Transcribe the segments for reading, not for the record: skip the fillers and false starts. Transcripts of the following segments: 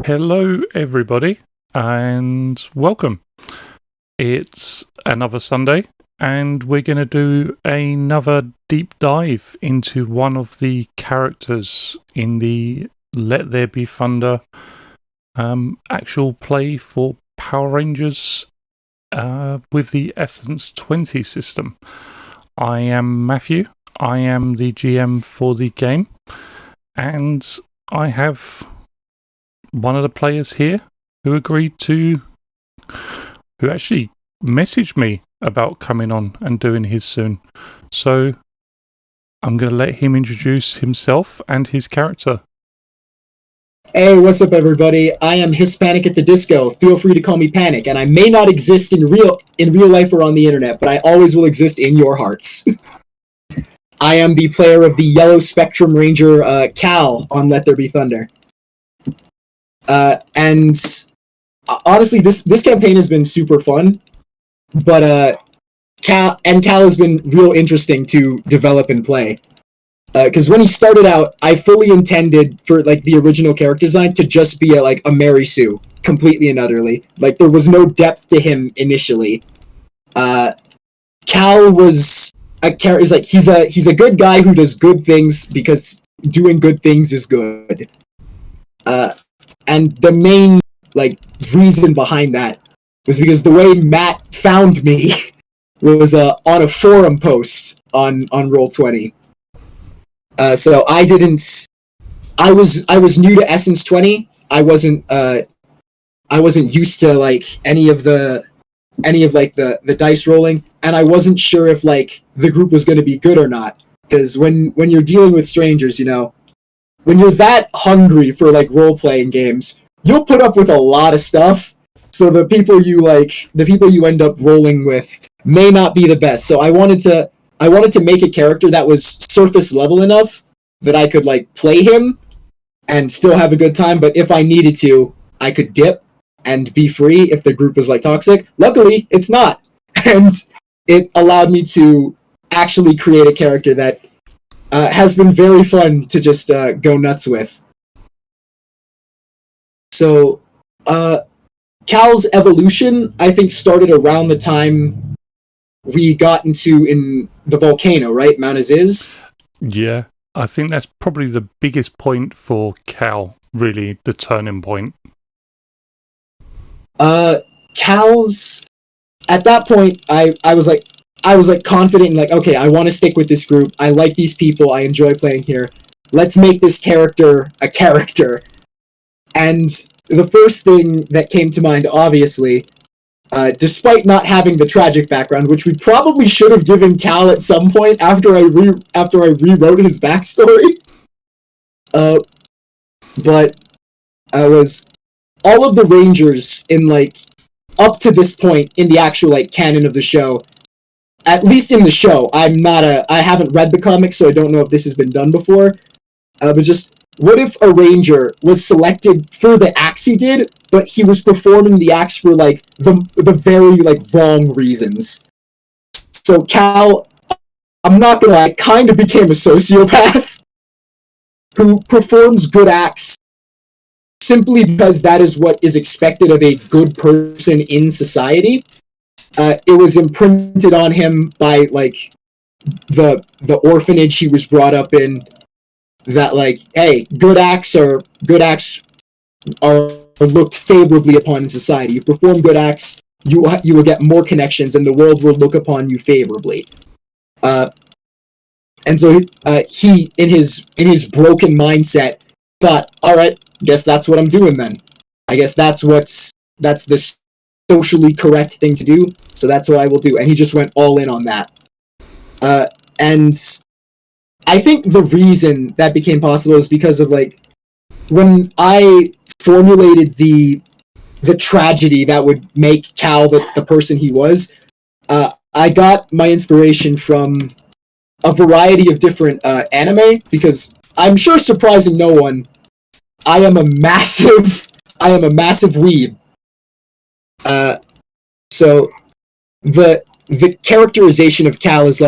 Hello, everybody, and welcome. It's another Sunday, and we're going to do another deep dive into one of the characters in the Let There Be Thunder actual play for Power Rangers with the Essence 20 system. I am Matthew. I am the GM for the game, and I have one of the players here who actually messaged me about coming on and doing his soon. So I'm going to let him introduce himself and his character. Hey, what's up, everybody? I am Hispanic at the Disco. Feel free to call me Panic, and I may not exist in real life or on the internet, but I always will exist in your hearts. I am the player of the Yellow Spectrum Ranger, Cal, on Let There Be Thunder. And honestly, this campaign has been super fun, but Cal has been real interesting to develop and play. Because when he started out, I fully intended for like the original character design to just be a Mary Sue, completely and utterly. Like there was no depth to him initially. Cal was a character. Like he's a good guy who does good things because doing good things is good. And the main reason behind that was because the way Matt found me was on a forum post on Roll20. So I was new to Essence 20. I wasn't used to any of the dice rolling, and I wasn't sure if the group was going to be good or not. Because when you're dealing with strangers, when you're that hungry for role-playing games, you'll put up with a lot of stuff. So the people you end up rolling with may not be the best. So I wanted to make a character that was surface level enough that I could play him and still have a good time. But if I needed to, I could dip and be free if the group was toxic. Luckily, it's not, and it allowed me to actually create a character that has been very fun to just go nuts with. So, Cal's evolution, I think, started around the time we got in the volcano, right? Mount Aziz? Yeah, I think that's probably the biggest point for Cal, really, the turning point. Cal's... At that point, I was confident in okay, I want to stick with this group. I like these people. I enjoy playing here. Let's make this character a character. And the first thing that came to mind, obviously, despite not having the tragic background, which we probably should have given Cal at some point after I rewrote his backstory, but I was all of the Rangers in up to this point in the actual canon of the show. At least in the show, I haven't read the comics, so I don't know if this has been done before. But just, what if a ranger was selected for the acts he did, but he was performing the acts for the very wrong reasons? So Cal, I'm not gonna lie, kind of became a sociopath who performs good acts simply because that is what is expected of a good person in society. It was imprinted on him by the orphanage he was brought up in, that hey, good acts are looked favorably upon in society. You perform good acts, you will get more connections, and the world will look upon you favorably. And so he in his broken mindset thought, all right, guess that's what I'm doing then. I guess that's the socially correct thing to do, so that's what I will do. And he just went all in on that. And I think the reason that became possible is because of when I formulated the tragedy that would make Cal the person he was, I got my inspiration from a variety of different anime, because I'm sure, surprising no one, I am a massive weeb. So the characterization of Cal is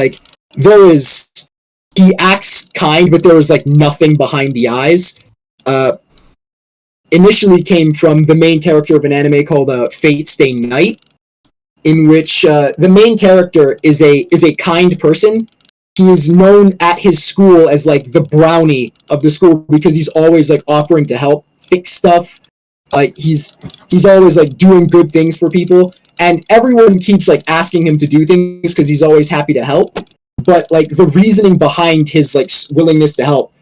he acts kind, but there is nothing behind the eyes. initially came from the main character of an anime called Fate Stay Night, in which the main character is a kind person. He is known at his school as like the brownie of the school because he's always like offering to help fix stuff. Like he's always like doing good things for people, and everyone keeps like asking him to do things because he's always happy to help. But like the reasoning behind his like willingness to help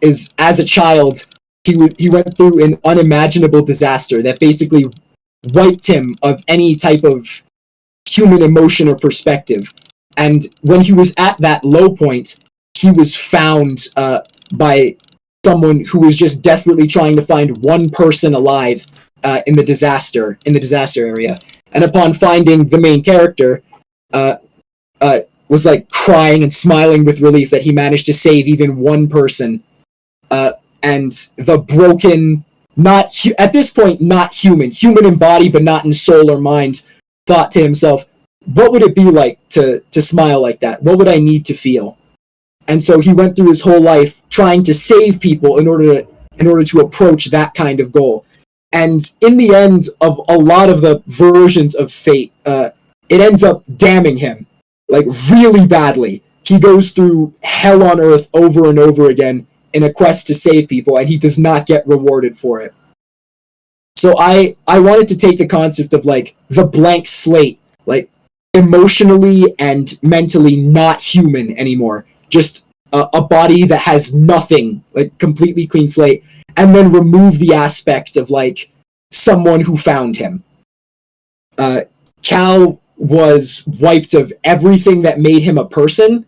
is, as a child, he went through an unimaginable disaster that basically wiped him of any type of human emotion or perspective. And when he was at that low point, he was found by someone who was just desperately trying to find one person alive in the disaster area. And upon finding the main character, was like crying and smiling with relief that he managed to save even one person. And the broken, at this point not human in body but not in soul or mind, thought to himself, what would it be like to smile like that? What would I need to feel? And so he went through his whole life trying to save people in order to approach that kind of goal. And in the end of a lot of the versions of Fate, it ends up damning him, like really badly. He goes through hell on earth over and over again in a quest to save people, and he does not get rewarded for it. So I wanted to take the concept of like the blank slate, like emotionally and mentally not human anymore, just a body that has nothing, like completely clean slate, and then remove the aspect of like someone who found him. Cal was wiped of everything that made him a person.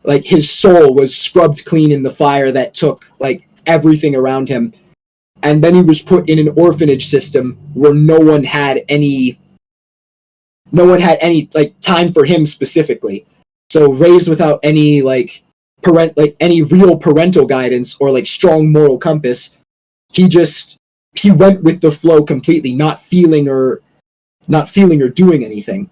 Like his soul was scrubbed clean in the fire that took like everything around him. And then he was put in an orphanage system where no one had any like time for him specifically. So raised without any like any real parental guidance or like strong moral compass, he went with the flow completely, not feeling or doing anything.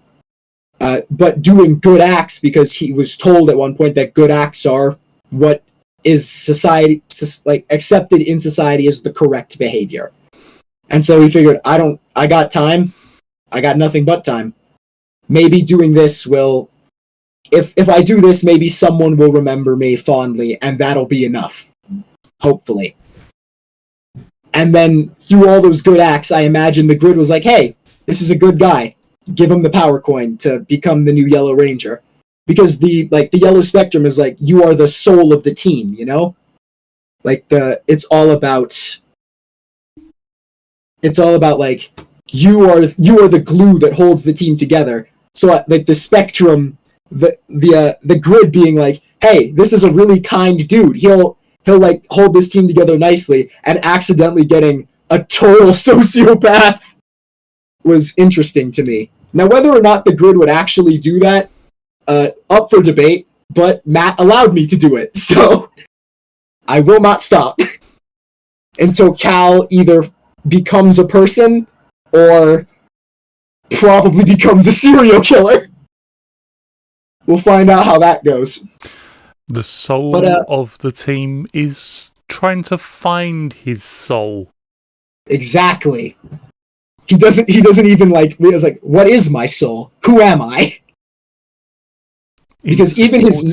But doing good acts because he was told at one point that good acts are what is society like accepted in society as the correct behavior. And so he figured, I got time. I got nothing but time. Maybe doing this will, if I do this, maybe someone will remember me fondly, and that'll be enough. Hopefully. And then through all those good acts, I imagine the grid was like, hey, this is a good guy. Give him the power coin to become the new Yellow Ranger. Because the Yellow Spectrum is like, you are the soul of the team, you know? Like it's all about like you are the glue that holds the team together. So like the Spectrum, the grid being like, hey, this is a really kind dude. He'll like hold this team together nicely, and accidentally getting a total sociopath was interesting to me. Now, whether or not the grid would actually do that, up for debate, but Matt allowed me to do it, so I will not stop until Cal either becomes a person or probably becomes a serial killer. We'll find out how that goes. The soul of the team is trying to find his soul. Exactly. He doesn't even like realize like, what is my soul? Who am I? Because even his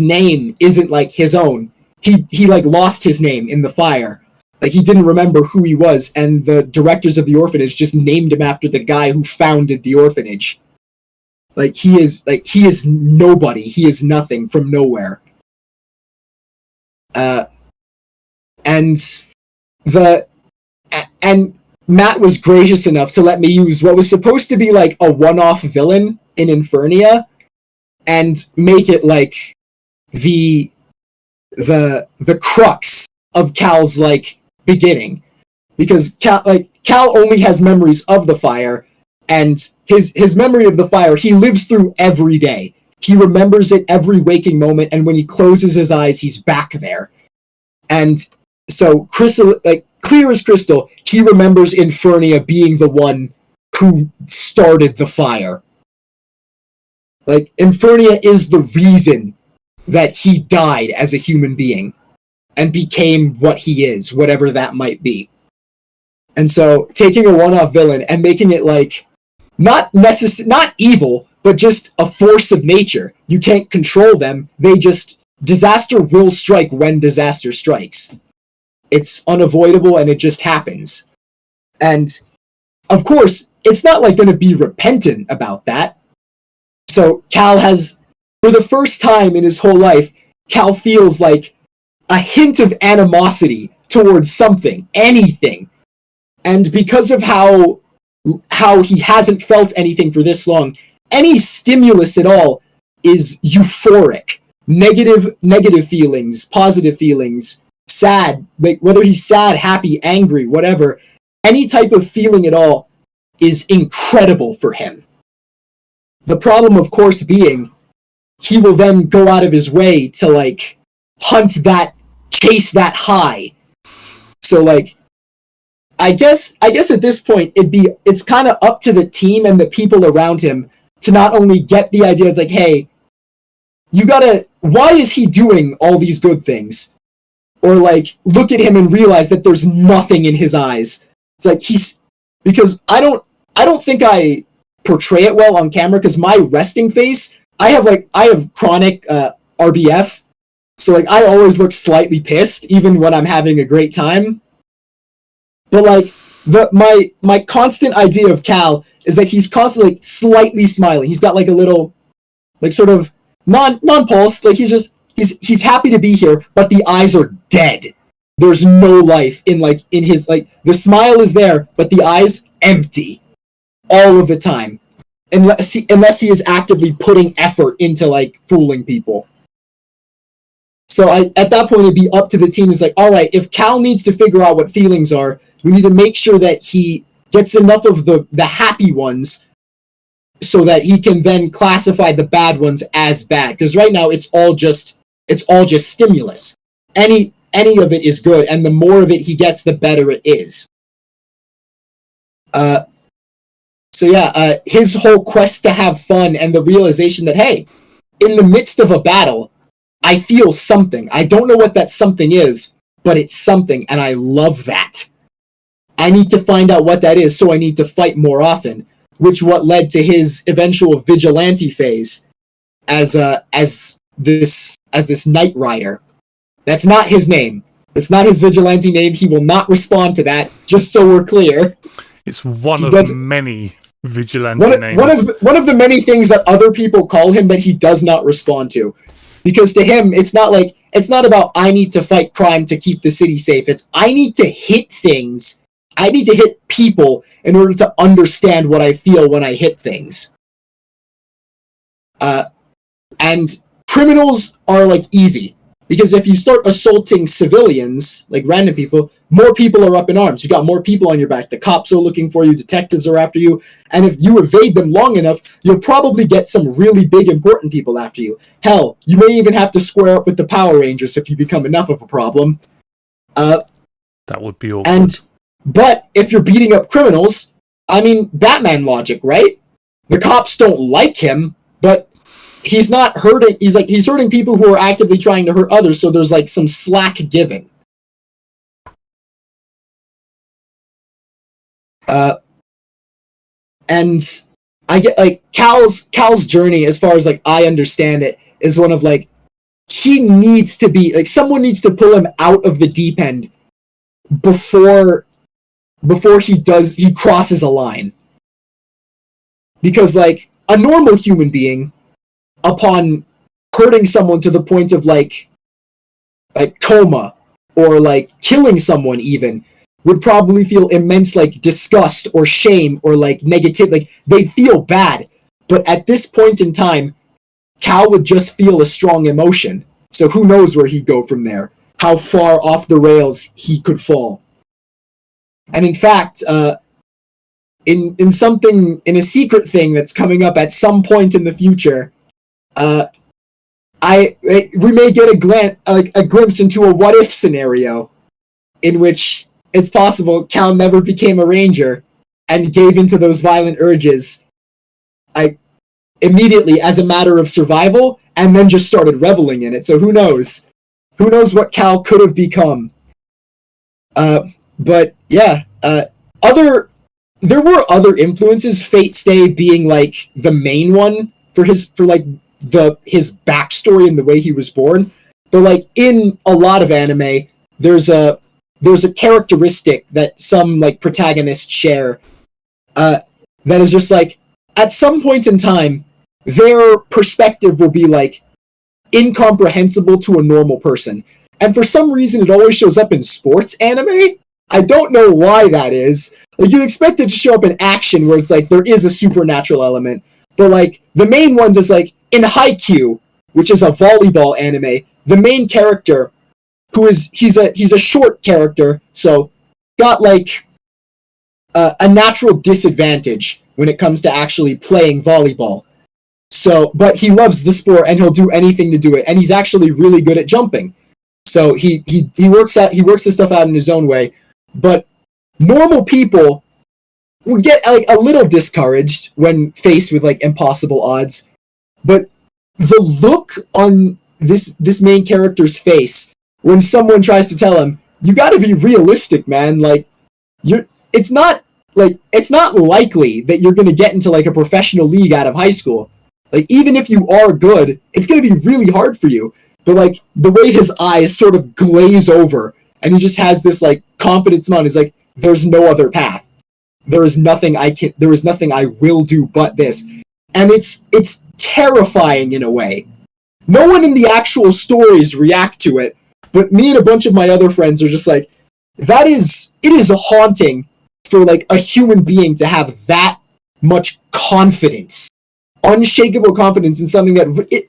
name isn't like his own. He like lost his name in the fire. Like he didn't remember who he was, and the directors of the orphanage just named him after the guy who founded the orphanage. Like he is nobody. He is nothing from nowhere. And Matt was gracious enough to let me use what was supposed to be like a one-off villain in Infernia and make it like the crux of Cal's like beginning, because Cal only has memories of the fire, and his memory of the fire he lives through every day. He remembers it every waking moment, and when he closes his eyes, he's back there. And so Crystal, like clear as crystal, he remembers Infernia being the one who started the fire. Like Infernia is the reason that he died as a human being. and became what he is, whatever that might be. And so taking a one-off villain and making it like not evil, but just a force of nature. You can't control them. Disaster will strike when disaster strikes. It's unavoidable and it just happens. And of course, it's not like going to be repentant about that. So Cal has, for the first time in his whole life, Cal feels like a hint of animosity towards something, anything. And because of how he hasn't felt anything for this long, any stimulus at all is euphoric. Negative feelings, positive feelings, sad, like whether he's sad, happy, angry, whatever, any type of feeling at all is incredible for him. The problem, of course, being he will then go out of his way to like chase that high. So like, I guess at this point it's kind of up to the team and the people around him to not only get the ideas like, hey, why is he doing all these good things? Or like look at him and realize that there's nothing in his eyes. It's like because I don't think I portray it well on camera because my resting face, I have chronic RBF. So like I always look slightly pissed even when I'm having a great time. But like my constant idea of Cal is that he's constantly like, slightly smiling. He's got like a little like sort of non-pulse, like he's happy to be here, but the eyes are dead. There's no life in his like the smile is there, but the eyes empty all of the time. Unless he is actively putting effort into like fooling people. So at that point it'd be up to the team. It's like, all right, if Cal needs to figure out what feelings are, we need to make sure that he gets enough of the happy ones so that he can then classify the bad ones as bad. Because right now it's all just stimulus. Any of it is good, and the more of it he gets, the better it is. So yeah, his whole quest to have fun and the realization that, hey, in the midst of a battle, I feel something. I don't know what that something is, but it's something, and I love that. I need to find out what that is, so I need to fight more often, which what led to his eventual vigilante phase as this Knight Rider. That's not his name. It's not his vigilante name. He will not respond to that, just so we're clear. It's one of many vigilante names. One of the many things that other people call him that he does not respond to. Because to him, it's not about I need to fight crime to keep the city safe. It's I need to hit things. I need to hit people in order to understand what I feel when I hit things. And criminals are like easy. Because if you start assaulting civilians, like random people, more people are up in arms. You got more people on your back. The cops are looking for you. Detectives are after you. And if you evade them long enough, you'll probably get some really big, important people after you. Hell, you may even have to square up with the Power Rangers if you become enough of a problem. That would be awkward. But if you're beating up criminals, I mean, Batman logic, right? The cops don't like him, but he's not hurting. He's hurting people who are actively trying to hurt others. So there's like some slack given. And I get like Cal's journey, as far as like I understand it, is one of like he needs to be like someone needs to pull him out of the deep end before he crosses a line. Because like a normal human being, upon hurting someone to the point of like coma or like killing someone even, would probably feel immense like disgust or shame or like negative, like they'd feel bad. But at this point in time, Cal would just feel a strong emotion. So who knows where he'd go from there, how far off the rails he could fall. And in fact, in a secret thing that's coming up at some point in the future, we may get a glimpse into a what if scenario in which it's possible Cal never became a ranger and gave into those violent urges immediately as a matter of survival, and then just started reveling in it. So who knows? who knows what Cal could have become. But yeah, there were other influences. Fate Stay being like the main one for his backstory and the way he was born. But like in a lot of anime, there's a characteristic that some like protagonists share, that is just like at some point in time, their perspective will be like incomprehensible to a normal person. And for some reason, it always shows up in sports anime. I don't know why that is. Like, you'd expect it to show up in action where it's like there is a supernatural element. But like the main ones is like in Haikyuu, which is a volleyball anime, the main character, he's a short character, so got like a natural disadvantage when it comes to actually playing volleyball. So, but he loves the sport and he'll do anything to do it, and he's actually really good at jumping. So he works this stuff out in his own way. But normal people would get like a little discouraged when faced with like impossible odds. But the look on this main character's face when someone tries to tell him, you got to be realistic, man. Like it's not likely that you're going to get into like a professional league out of high school. Like, even if you are good, it's going to be really hard for you. But like the way his eyes sort of glaze over and he just has this like confident smile, he's like, there's no other path. There is nothing I will do but this. And it's terrifying in a way. No one in the actual stories react to it, but me and a bunch of my other friends are just like, it is haunting for like a human being to have that much confidence, unshakable confidence in something that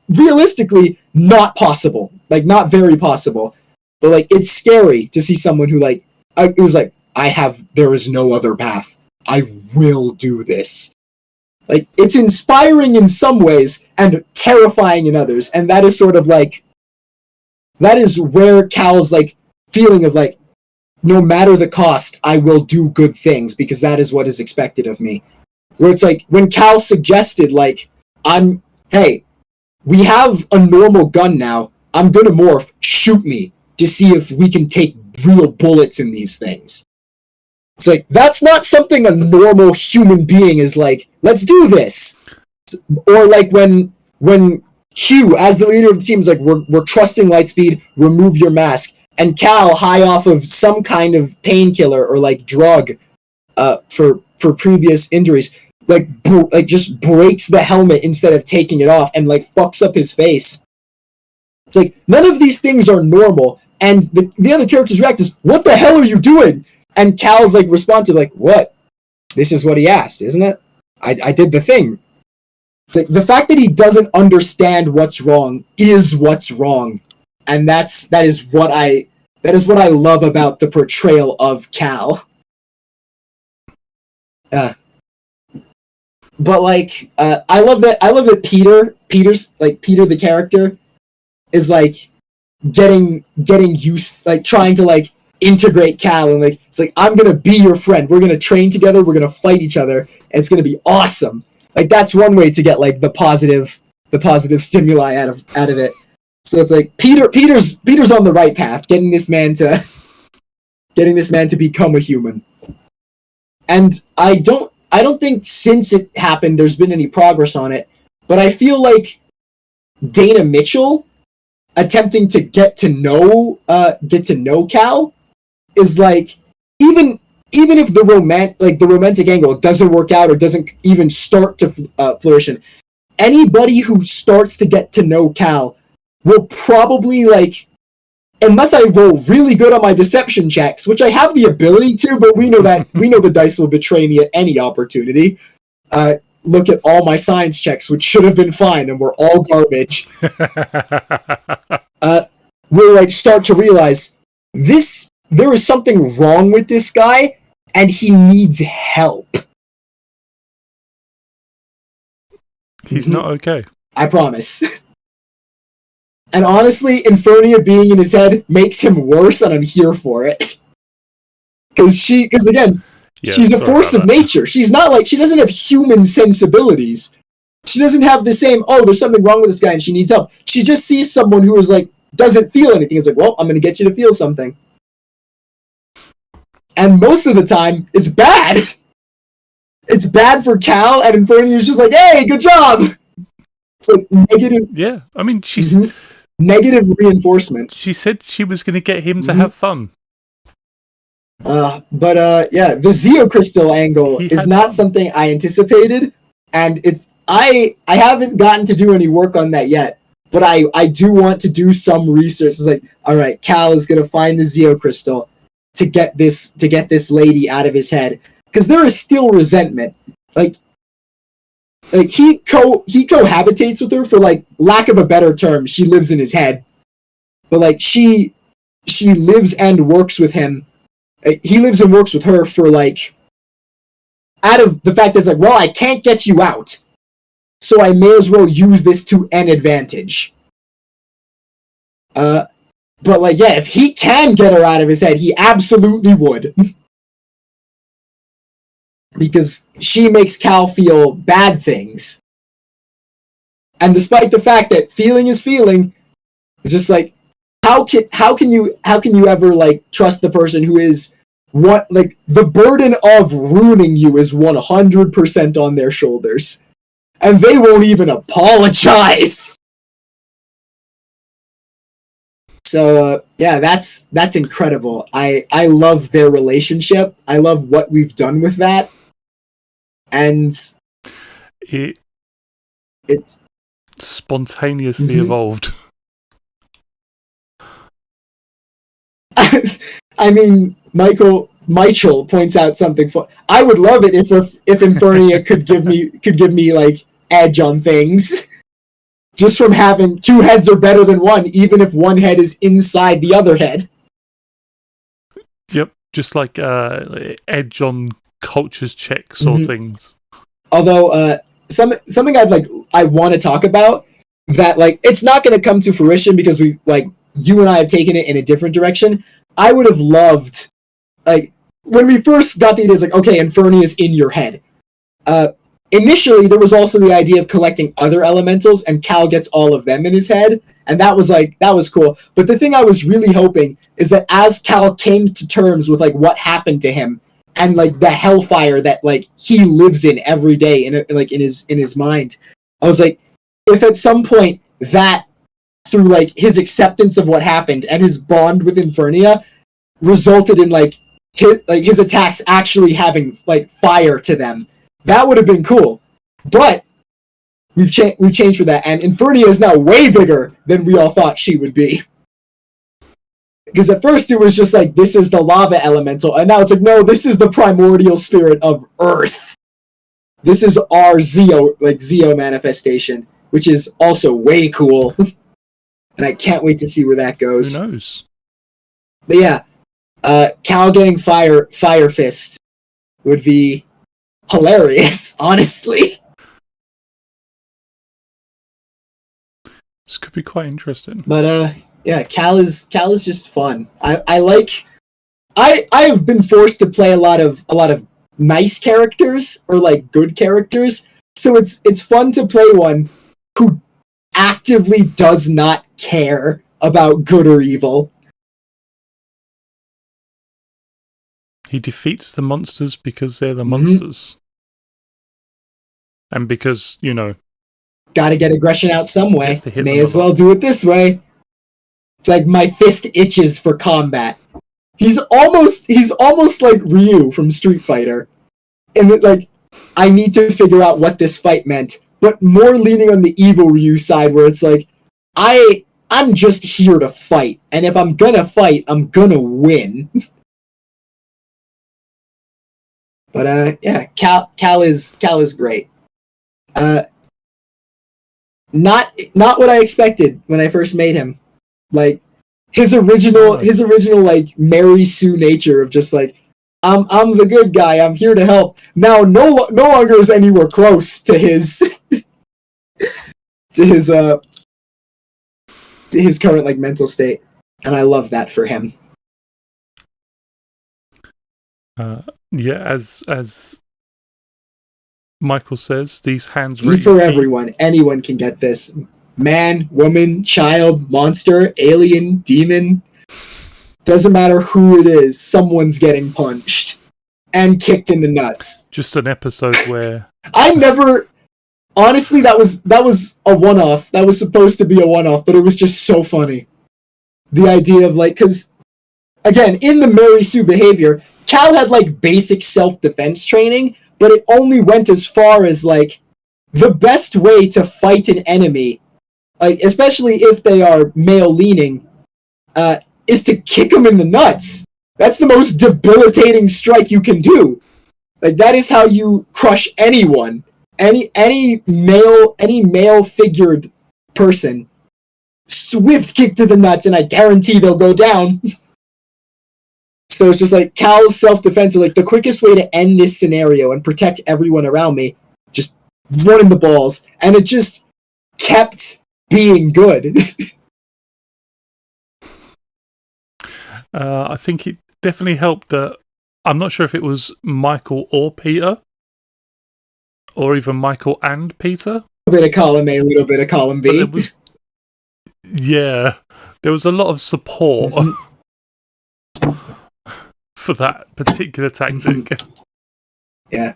realistically not possible, like not very possible. But like it's scary to see someone who like it was like, there is no other path. I will do this. Like, it's inspiring in some ways and terrifying in others, and that is sort of like, that is where Cal's like feeling of like, no matter the cost, I will do good things because that is what is expected of me. Where it's like when Cal suggested like, hey, we have a normal gun now. I'm gonna morph. Shoot me to see if we can take real bullets in these things. It's like, that's not something a normal human being is like, let's do this. Or like when Hugh, as the leader of the team, is like, we're trusting Lightspeed, remove your mask. And Cal, high off of some kind of painkiller or like drug for previous injuries, like just breaks the helmet instead of taking it off and like fucks up his face. It's like, none of these things are normal. And the other characters react is, what the hell are you doing? And Cal's like responsive, like, what? This is what he asked, isn't it? I did the thing. It's like, the fact that he doesn't understand what's wrong is what's wrong. And that is what I love about the portrayal of Cal. But like, I love that Peter's like, Peter the character is like getting used, like trying to like integrate Cal, and like it's like, I'm gonna be your friend, we're gonna train together, we're gonna fight each other, and it's gonna be awesome. Like, that's one way to get like the positive stimuli out of it. So it's like Peter's on the right path, getting this man to become a human. And I don't think since it happened there's been any progress on it, but I feel like Dana Mitchell attempting to get to know Cal is like, even if the romantic angle doesn't work out or doesn't even start to flourish, anybody who starts to get to know Cal will probably, like, unless I roll really good on my deception checks, which I have the ability to, but we know the dice will betray me at any opportunity. Look at all my science checks, which should have been fine, and were all garbage. We'll like start to realize there is something wrong with this guy, and he needs help. He's not okay. I promise. And honestly, Infernia being in his head makes him worse, and I'm here for it. Because again, she's a force of nature. She's not like, she doesn't have human sensibilities. She doesn't have the same, oh, there's something wrong with this guy and she needs help. She just sees someone who is like doesn't feel anything. He's like, well, I'm going to get you to feel something. And most of the time, it's bad. It's bad for Cal, and Infernia's just like, hey, good job. It's like negative. Yeah, I mean, she's negative reinforcement. She said she was going to get him to have fun. But yeah, the Zeo Crystal angle is not something I anticipated, and I haven't gotten to do any work on that yet. But I do want to do some research. It's like, all right, Cal is gonna find the Zeo Crystal to get this lady out of his head, because there is still resentment. Like he cohabitates with her, for like lack of a better term. She lives in his head, but like she lives and works with him. He lives and works with her for like, out of the fact that it's like, well, I can't get you out, so I may as well use this to an advantage. But like, yeah, if he can get her out of his head, he absolutely would. Because she makes Cal feel bad things. And despite the fact that feeling is feeling, it's just like, how can you ever like trust the person who is what, like, the burden of ruining you is 100% on their shoulders, and they won't even apologize. So yeah, that's incredible. I love their relationship. I love what we've done with that, and it's spontaneously evolved. I mean, Michael points out something. I would love it if Infernia could give me like edge on things, just from having two heads are better than one, even if one head is inside the other head. Yep, just like edge on culture's checks or things. Although something I want to talk about, that like it's not going to come to fruition because we like you and I have taken it in a different direction. I would have loved, like, when we first got the idea, it's like, okay, Infernia is in your head. Initially, there was also the idea of collecting other elementals, and Cal gets all of them in his head, and that was cool. But the thing I was really hoping is that as Cal came to terms with like what happened to him, and like the hellfire that like he lives in every day in his mind, I was like, if at some point that, through like his acceptance of what happened and his bond with Infernia, resulted in like his attacks actually having like fire to them, that would have been cool. But we've changed for that, and Infernia is now way bigger than we all thought she would be. Because at first it was just like, this is the lava elemental, and now it's like, no, this is the primordial spirit of Earth. This is our Zeo manifestation, which is also way cool. And I can't wait to see where that goes. Who knows? But yeah, Cal getting Fire Fist would be hilarious, honestly. This could be quite interesting. But yeah, Cal is just fun. I have been forced to play a lot of nice characters, or like good characters, so it's fun to play one who actively does not care about good or evil. He defeats the monsters because they're the monsters. And because, gotta get aggression out some way. May as well lot. Do it this way. It's like my fist itches for combat. He's almost like Ryu from Street Fighter. And like, I need to figure out what this fight meant, but more leaning on the evil Ryu side, where it's like, I'm just here to fight, and if I'm gonna fight, I'm gonna win. But yeah, Cal is great. Not what I expected when I first made him. Like his original like Mary Sue nature of just like, I'm the good guy, I'm here to help. Now no longer is anywhere close to his to his current like mental state, and I love that for him. Yeah, as Michael says, these hands for everyone. Anyone can get this. man, woman, child, monster, alien, demon. Doesn't matter who it is, someone's getting punched and kicked in the nuts. Just an episode where I never. Honestly, that was a one-off. That was supposed to be a one-off, but it was just so funny. The idea of like, because again, in the Mary Sue behavior, Cal had like basic self-defense training, but it only went as far as like the best way to fight an enemy, like especially if they are male-leaning, is to kick them in the nuts. That's the most debilitating strike you can do. Like that is how you crush anyone. Any male figured person, swift kick to the nuts, and I guarantee they'll go down. So it's just like Cal's self-defense is like the quickest way to end this scenario and protect everyone around me, just running the balls, and it just kept being good. I think it definitely helped that I'm not sure if it was Michael or Peter, or even Michael and Peter. A bit of column A, a little bit of column B. There was a lot of support for that particular tactic. Yeah.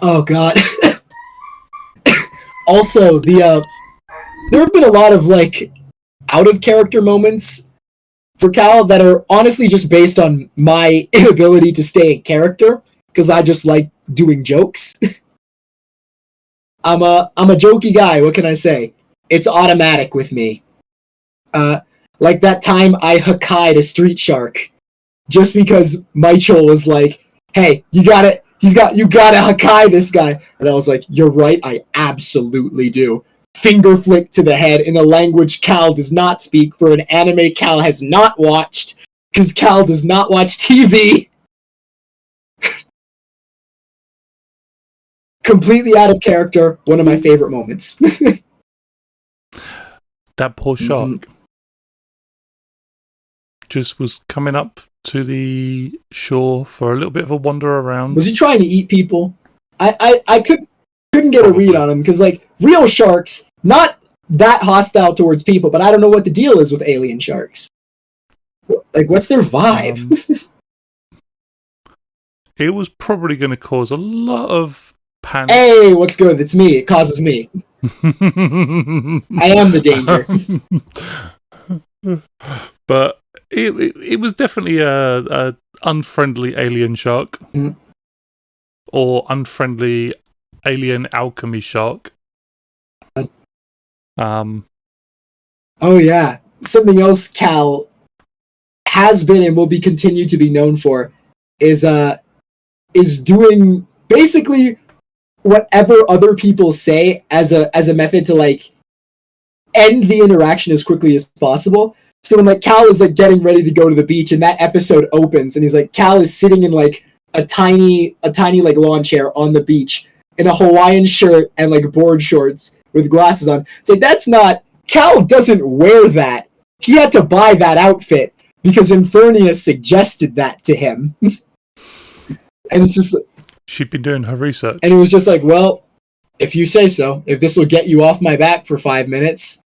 Oh god. Also, there have been a lot of like out of character moments for Cal that are honestly just based on my inability to stay in character, because I just like doing jokes. I'm a jokey guy, what can I say? It's automatic with me. Like that time I Hakkai'd a street shark, just because Michael was like, hey, you gotta Hakkai this guy. And I was like, you're right, I absolutely do. Finger flick to the head in a language Cal does not speak, for an anime Cal has not watched, because Cal does not watch TV. Completely out of character, one of my favorite moments. That poor shark just was coming up to the shore for a little bit of a wander around. Was he trying to eat people? I couldn't get a read on him, because like real sharks, not that hostile towards people, but I don't know what the deal is with alien sharks. Like, what's their vibe? It was probably going to cause a lot of panic. Hey, what's good? It's me. It causes me. I am the danger. But it was definitely a unfriendly alien shark. Mm. Or unfriendly alien alchemy shark. Oh yeah. Something else Cal has been and will be continued to be known for is doing basically whatever other people say as a method to like end the interaction as quickly as possible. So when like Cal is like getting ready to go to the beach and that episode opens and he's like, Cal is sitting in like a tiny like lawn chair on the beach in a Hawaiian shirt and like board shorts with glasses on. It's like, that's not, Cal doesn't wear that. He had to buy that outfit because Infernia suggested that to him. And it's just, she'd been doing her research. And it was just like, well, if you say so, if this will get you off my back for 5 minutes.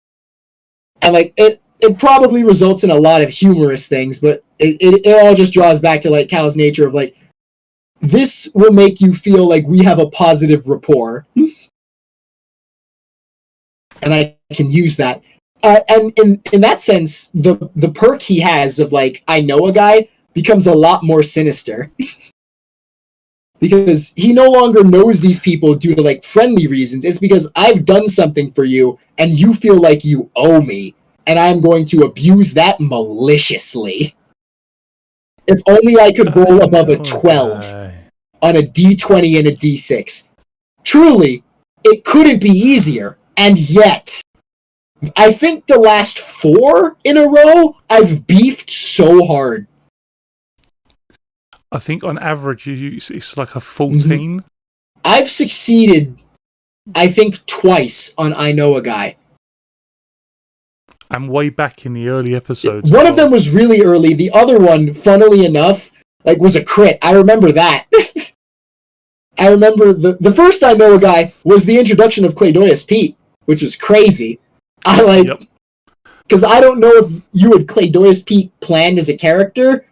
And like, it probably results in a lot of humorous things, but it all just draws back to like Cal's nature of like, this will make you feel like we have a positive rapport. And I can use that. And in that sense, the perk he has of like, I know a guy, becomes a lot more sinister. Because he no longer knows these people due to like friendly reasons. It's because I've done something for you and you feel like you owe me. And I'm going to abuse that maliciously. If only I could roll above a 12 on a D20 and a D6. Truly, it couldn't be easier. And yet, I think the last 4 in a row, I've beefed so hard. I think on average, it's like a 14. Mm-hmm. I've succeeded, I think, twice on I Know a Guy. And way back in the early episodes. One of them was really early. The other one, funnily enough, like was a crit. I remember that. I remember the first I know a guy was the introduction of Claydoyus Pete, which was crazy. I like, because I don't know if you had Claydoyus Pete planned as a character.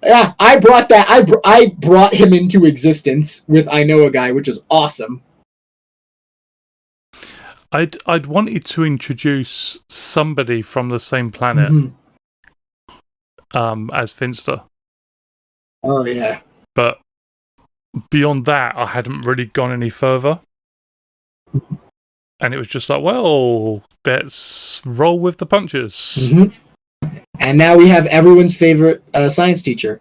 Yeah, I brought that. I brought him into existence with I Know a Guy, which is awesome. I'd wanted to introduce somebody from the same planet as Finster. Oh yeah. But beyond that, I hadn't really gone any further. And it was just like, well, let's roll with the punches. And now we have everyone's favorite science teacher,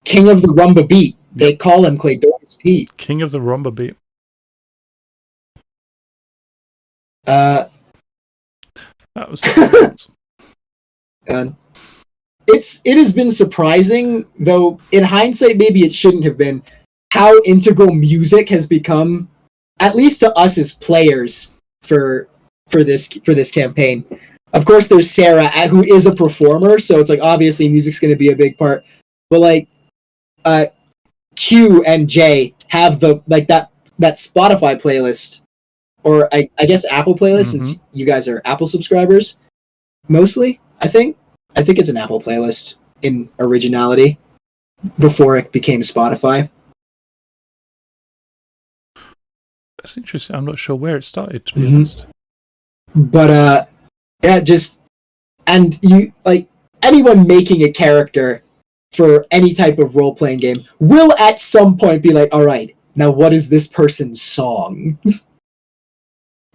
King of the Rumba Beat. They call him Claydoyus Pete. King of the Rumba Beat. That was it has been surprising, though in hindsight maybe it shouldn't have been, how integral music has become, at least to us as players, for this campaign. Of course there's Sarah, who is a performer, so it's like obviously music's going to be a big part, but like Q and J have the like that Spotify playlist, or I guess Apple playlist, since you guys are Apple subscribers mostly. I think it's an Apple playlist in originality before it became Spotify. That's interesting. I'm not sure where it started, to be honest. But yeah, just, and you, like, anyone making a character for any type of role-playing game will at some point be like, all right, now what is this person's song?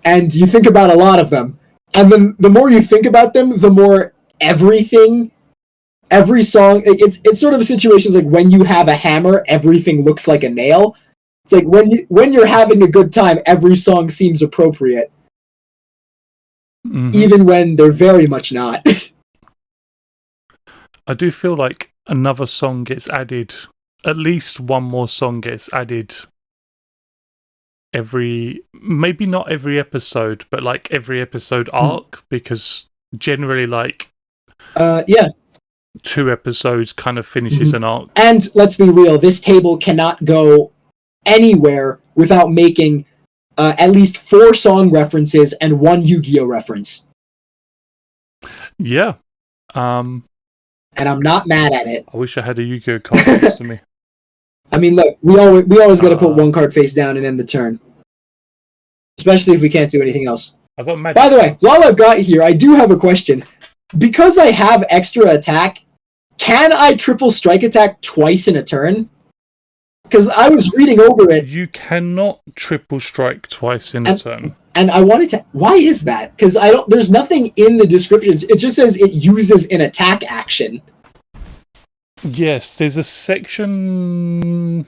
And you think about a lot of them, and then the more you think about them, the more every song, it's sort of a situation like when you have a hammer, everything looks like a nail. It's like when you're having a good time, every song seems appropriate, even when they're very much not. I do feel like another song gets added, at least one more song gets added maybe not every episode, but like every episode arc, because generally like 2 episodes kind of finishes an arc. And let's be real, this table cannot go anywhere without making at least 4 song references and 1 Yu-Gi-Oh reference. Yeah. And I'm not mad at it. I wish I had a Yu-Gi-Oh card next to me. I mean, look, we always got to put 1 card face down and end the turn. Especially if we can't do anything else. I got magic. By the way, while I've got you here, I do have a question. Because I have extra attack, can I triple strike attack twice in a turn? Because I was reading over it. You cannot triple strike twice in a turn. And I wanted to... Why is that? Because there's nothing in the descriptions. It just says it uses an attack action. Yes, there's a section...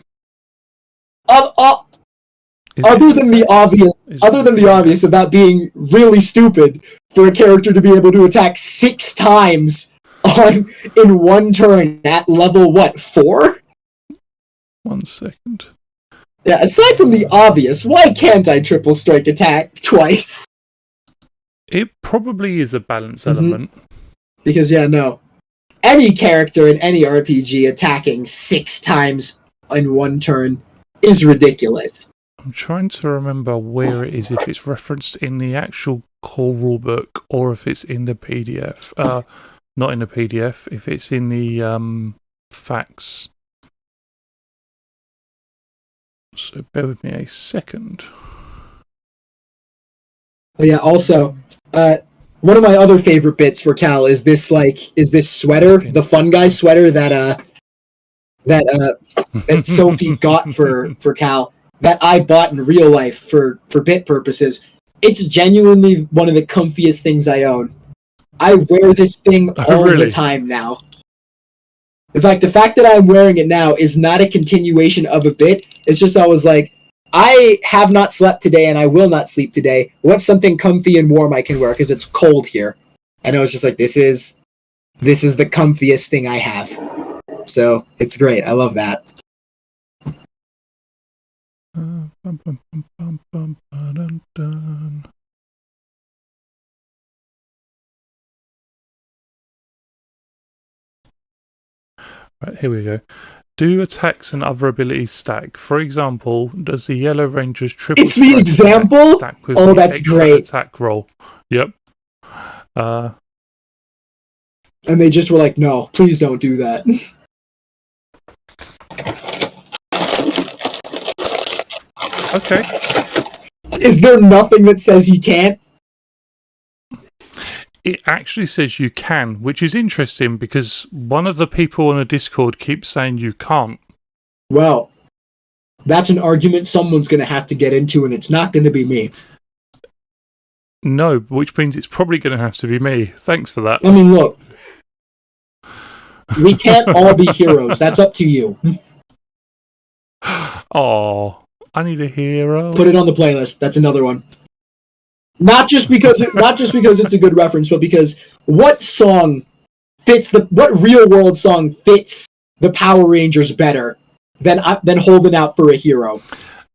Other than the obvious about being really stupid for a character to be able to attack 6 times in 1 turn at level, what, 4? 1 second. Yeah, aside from the obvious, why can't I triple strike attack twice? It probably is a balance element. Because, yeah, no. Any character in any RPG attacking 6 times in 1 turn is ridiculous. I'm trying to remember where it is, if it's referenced in the actual core rulebook or if it's in the PDF. Not in the PDF, if it's in the facts. So bear with me a second. But yeah, also, one of my other favorite bits for Cal is this sweater, the fun guy sweater that Sophie got for Cal, that I bought in real life for bit purposes. It's genuinely one of the comfiest things I own. I wear this thing all the time now. In fact, the fact that I'm wearing it now is not a continuation of a bit. It's just I was like, I have not slept today and I will not sleep today. What's something comfy and warm I can wear? Because it's cold here. And I was just like, this is the comfiest thing I have. So it's great. I love that. Right, here we go. Do attacks and other abilities stack? For example, does the Yellow Ranger's triple It's the strike example? attack stack with Oh, the that's extra great. attack roll? Yep. And they just were like, no, please don't do that. Okay. Is there nothing that says he can't? It actually says you can, which is interesting because one of the people on the Discord keeps saying you can't. Well, that's an argument someone's going to have to get into, and it's not going to be me. No, which means it's probably going to have to be me. Thanks for that. I mean, look. We can't all be heroes. That's up to you. Oh, I need a hero. Put it on the playlist. That's another one. Not just because it's a good reference, but because what real world song fits the Power Rangers better than holding out for a hero?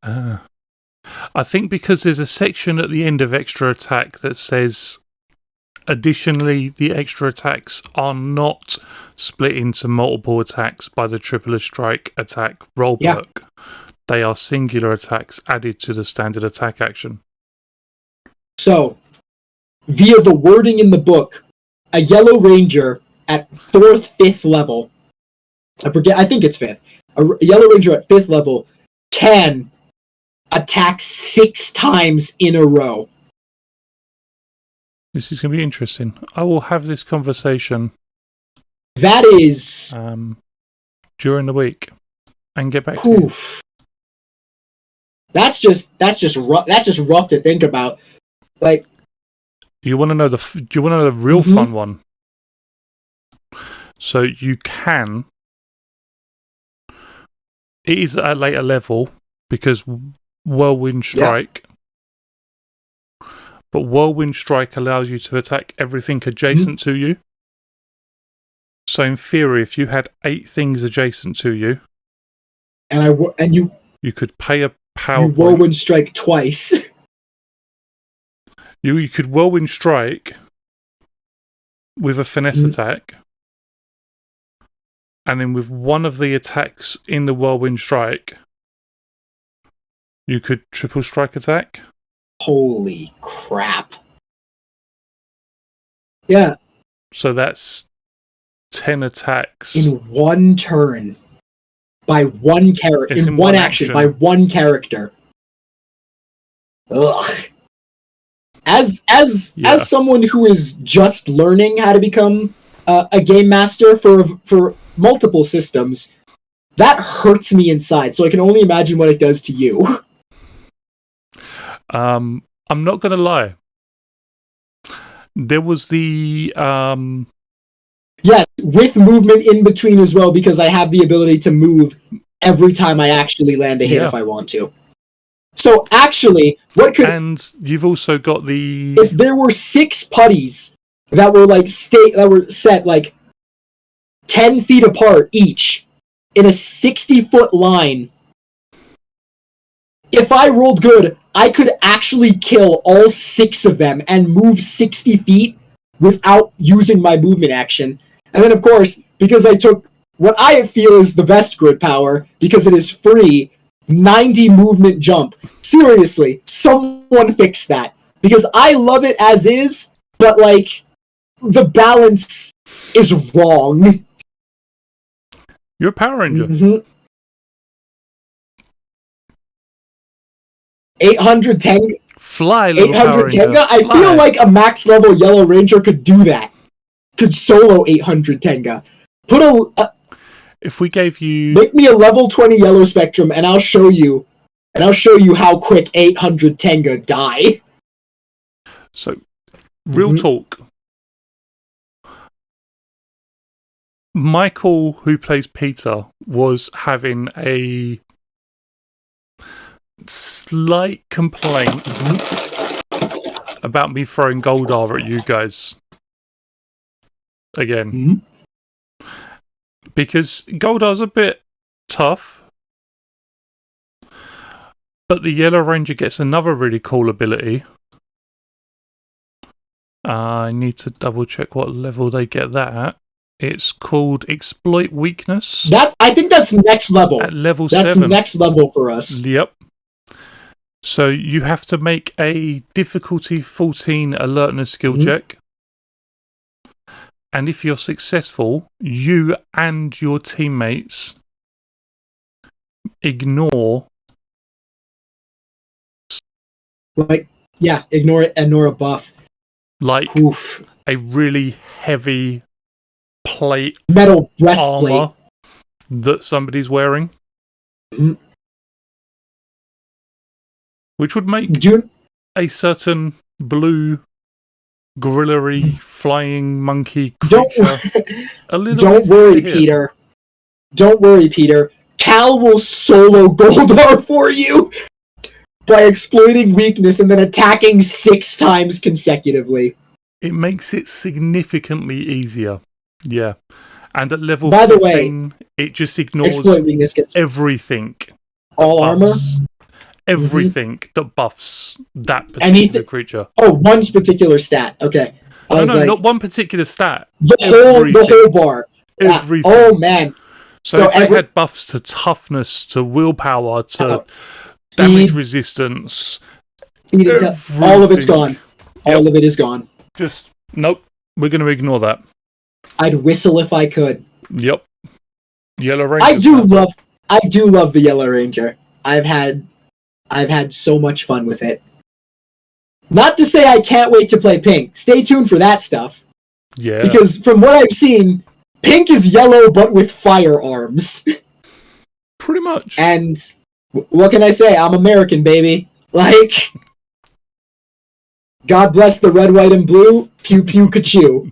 I think because there's a section at the end of extra attack that says, additionally, the extra attacks are not split into multiple attacks by the triple strike attack roll perk. They are singular attacks added to the standard attack action. So, via the wording in the book, a Yellow Ranger at 4th, 5th level, I think it's 5th, a Yellow Ranger at 5th level can attack 6 times in a row. This is going to be interesting. I will have this conversation. That is during the week, and get back to you. That's just rough to think about. Like, you want to know the real fun one? So you can. It is at a later level because Whirlwind Strike. Yeah. But Whirlwind Strike allows you to attack everything adjacent to you. So in theory, if you had 8 things adjacent to you, you could pay a power. You Whirlwind Strike twice. You could Whirlwind Strike with a finesse attack, and then with one of the attacks in the Whirlwind Strike, you could triple strike attack. Holy crap. Yeah. So that's 10 attacks. In one turn. By one character. In one action. By one character. Ugh. As someone who is just learning how to become a game master for multiple systems, that hurts me inside. So I can only imagine what it does to you. I'm not going to lie. There was the yes, with movement in between as well, because I have the ability to move every time I actually land a hit if I want to. So actually, and you've also got the, if there were 6 putties that were set like 10 feet apart each in a 60-foot line, if I rolled good, I could actually kill all 6 of them and move 60 feet without using my movement action. And then, of course, because I took what I feel is the best grid power, because it is free, 90 movement jump. Seriously, someone fix that. Because I love it as is, but, like, the balance is wrong. You're a Power Ranger. 800 Tenga. Fly, little 800 Tenga? I feel like a max level Yellow Ranger could do that. Could solo 800 Tenga. If we gave you... Make me a level 20 Yellow Spectrum, and I'll show you how quick 800 Tenga die. So, real talk. Michael, who plays Peter, was having a slight complaint about me throwing Goldar at you guys. Again. Because Goldar's a bit tough. But the Yellow Ranger gets another really cool ability. I need to double check what level they get that at. It's called Exploit Weakness. I think that's next level. At level That's 7. next level for us. Yep. So you have to make a difficulty 14 alertness skill check. And if you're successful, you and your teammates ignore... ignore a buff. Like Oof. a really heavy plate, metal breastplate armor that somebody's wearing, which would make a certain blue gorilla-y flying monkey creature a little. Don't worry, Peter. Don't worry, Peter. Cal will solo Goldar for you by exploiting weakness and then attacking 6 times consecutively. It makes it significantly easier. Yeah. And at level By 15, the way, it just ignores exploit weakness gets everything. All armor? Everything that buffs that particular creature. Oh, one particular stat. Okay. No, not one particular stat. The whole bar. Everything. Oh, man. So if they had buffs to toughness, to willpower, to damage resistance, all of it's gone. All of it is gone. Just, nope. We're going to ignore that. I'd whistle if I could. Yep. Yellow Ranger. I do love the Yellow Ranger. I've had so much fun with it. Not to say I can't wait to play Pink. Stay tuned for that stuff. Yeah. Because from what I've seen, Pink is yellow but with firearms. Pretty much. And what can I say? I'm American, baby. Like, God bless the red, white, and blue. Pew pew ka-choo.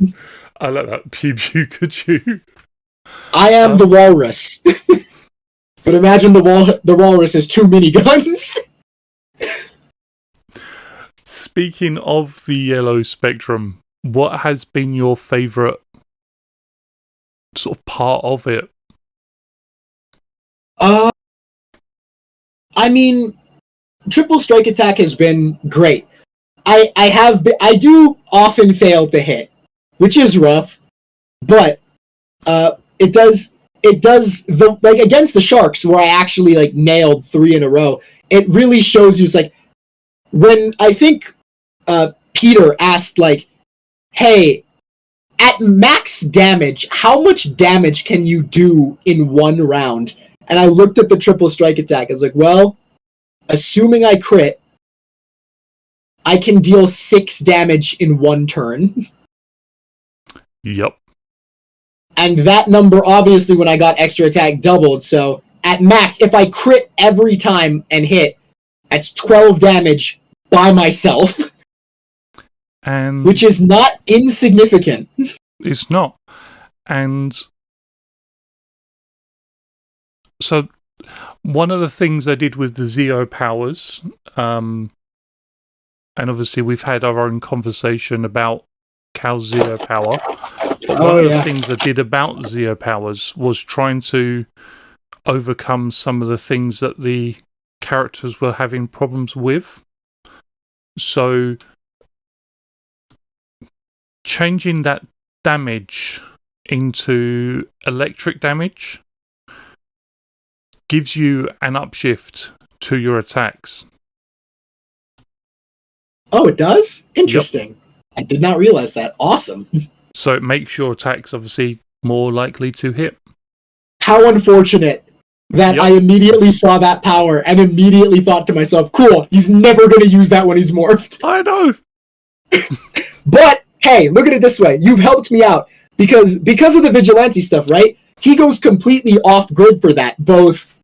I like that. Pew pew ka-choo. I am the walrus. But imagine the walrus has 2 miniguns. Speaking of the yellow spectrum, what has been your favourite sort of part of it? I mean, triple strike attack has been great. I do often fail to hit, which is rough, but it does against the Sharks where I actually nailed 3 in a row. It really shows you. It's like when I think Peter asked hey, at max damage, how much damage can you do in 1 round? And I looked at the triple strike attack. I was like, well, assuming I crit, I can deal 6 damage in 1 turn. Yep. And that number, obviously, when I got extra attack, doubled. So at max, if I crit every time and hit, that's 12 damage by myself. And which is not insignificant. It's not. And so one of the things I did with the Zeo powers, and obviously we've had our own conversation about Cal's Zeo power, but one of the things I did about Zeo powers was trying to overcome some of the things that the characters were having problems with. So changing that damage into electric damage gives you an upshift to your attacks. Oh, it does? Interesting. Yep. I did not realize that. Awesome. So it makes your attacks obviously more likely to hit. How unfortunate that I immediately saw that power and immediately thought to myself, cool, he's never going to use that when he's morphed. I know. But hey, look at it this way. You've helped me out because of the vigilante stuff, right? He goes completely off grid for that, both